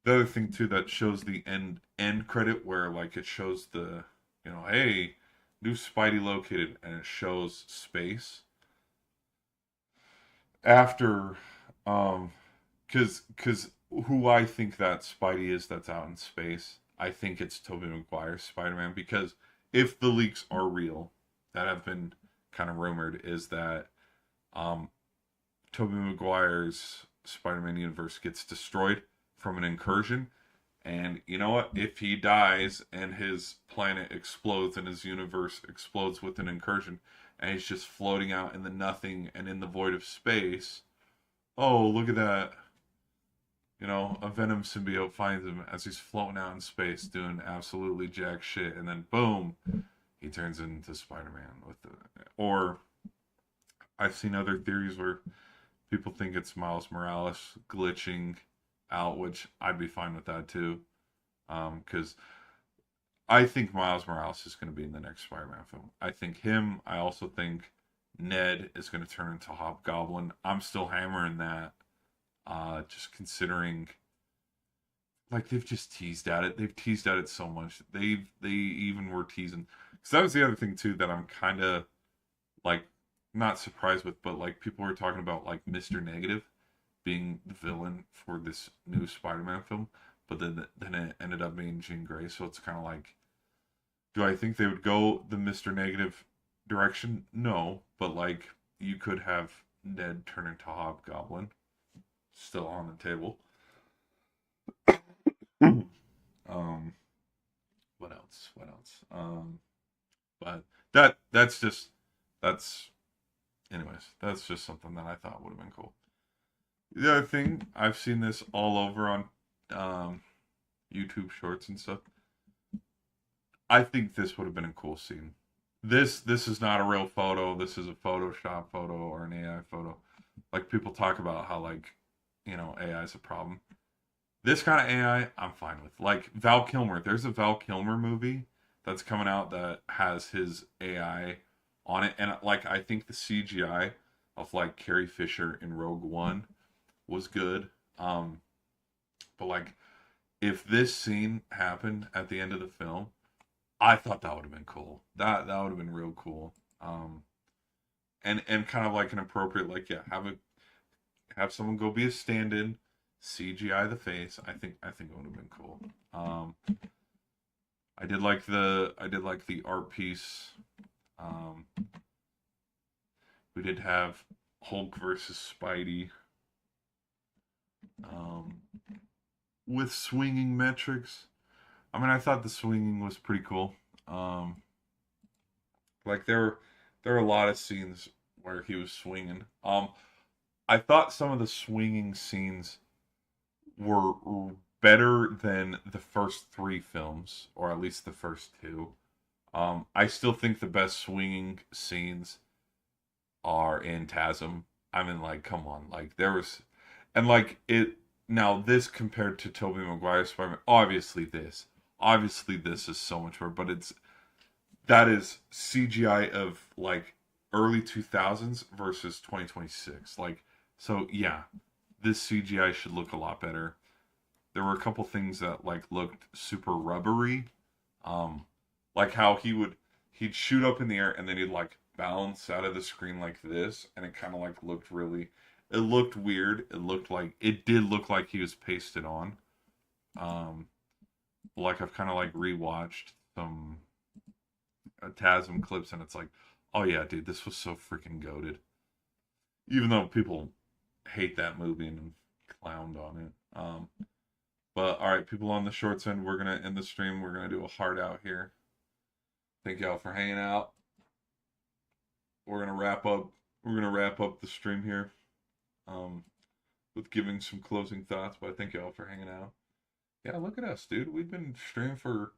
the other thing too that shows the end credit where like it shows the hey, new Spidey located, and it shows space after because who I think that Spidey is that's out in space, I think it's Tobey Maguire's Spider-Man, because if the leaks are real that have been kind of rumored, is that um Tobey Maguire's Spider-Man universe gets destroyed from an incursion. And you know what? If he dies and his planet explodes and his universe explodes with an incursion, and he's just floating out in the nothing and in the void of space, oh, look at that. A Venom symbiote finds him as he's floating out in space doing absolutely jack shit, and then boom, he turns into Spider-Man with the. Or I've seen other theories where people think it's Miles Morales glitching out, which I'd be fine with that too. Because I think Miles Morales is going to be in the next Spider-Man film. I think him. I also think Ned is going to turn into Hobgoblin. I'm still hammering that. Just considering, like, they've just teased at it. They've teased at it so much. They even were teasing. Because that was the other thing too that I'm kind of like not surprised with, but like people were talking about like Mr. Negative being the villain for this new Spider-Man film, but then it ended up being Jean Grey. So it's kind of like, do I think they would go the Mr. Negative direction? No, but like you could have Ned turn into Hobgoblin, still on the table. um, what else? What else? But that's anyways. That's just something that I thought would have been cool. The other thing, I've seen this all over on YouTube Shorts and stuff. I think this would have been a cool scene. This is not a real photo. This is a Photoshop photo or an AI photo. Like people talk about how like, AI is a problem. This kind of AI, I'm fine with. Like Val Kilmer, there's a Val Kilmer movie that's coming out that has his AI on it, and like I think the CGI of like Carrie Fisher in Rogue One was good. But like if this scene happened at the end of the film, I thought that would have been cool. That would have been real cool. And kind of like an appropriate like yeah, have someone go be a stand-in, CGI the face. I think it would have been cool. Um, I did like the art piece. Um, we did have Hulk versus Spidey um, with swinging metrics. I mean, I thought the swinging was pretty cool. Um, like there are a lot of scenes where he was swinging. I thought some of the swinging scenes were better than the first three films, or at least the first two. I still think the best swinging scenes are in TASM. I mean, like, come on, like there was, and like it now this compared to Tobey Maguire's Spider-Man. Obviously this is so much more, but that is CGI of like early 2000s versus 2026. Like, so yeah, this CGI should look a lot better. There were a couple things that like looked super rubbery, um, like how he'd shoot up in the air and then he'd like bounce out of the screen like this, and it kind of like looked really, it looked weird. It did look like he was pasted on. Um, like I've kind of like rewatched some TASM clips, and it's like, oh yeah, dude, this was so freaking goated. Even though people hate that movie and clowned on it. But all right, people on the shorts end, we're gonna end the stream. We're gonna do a heart out here. Thank y'all for hanging out. We're gonna wrap up. We're gonna wrap up the stream here, um, with giving some closing thoughts. But I thank y'all for hanging out. Yeah, look at us, dude. We've been streaming for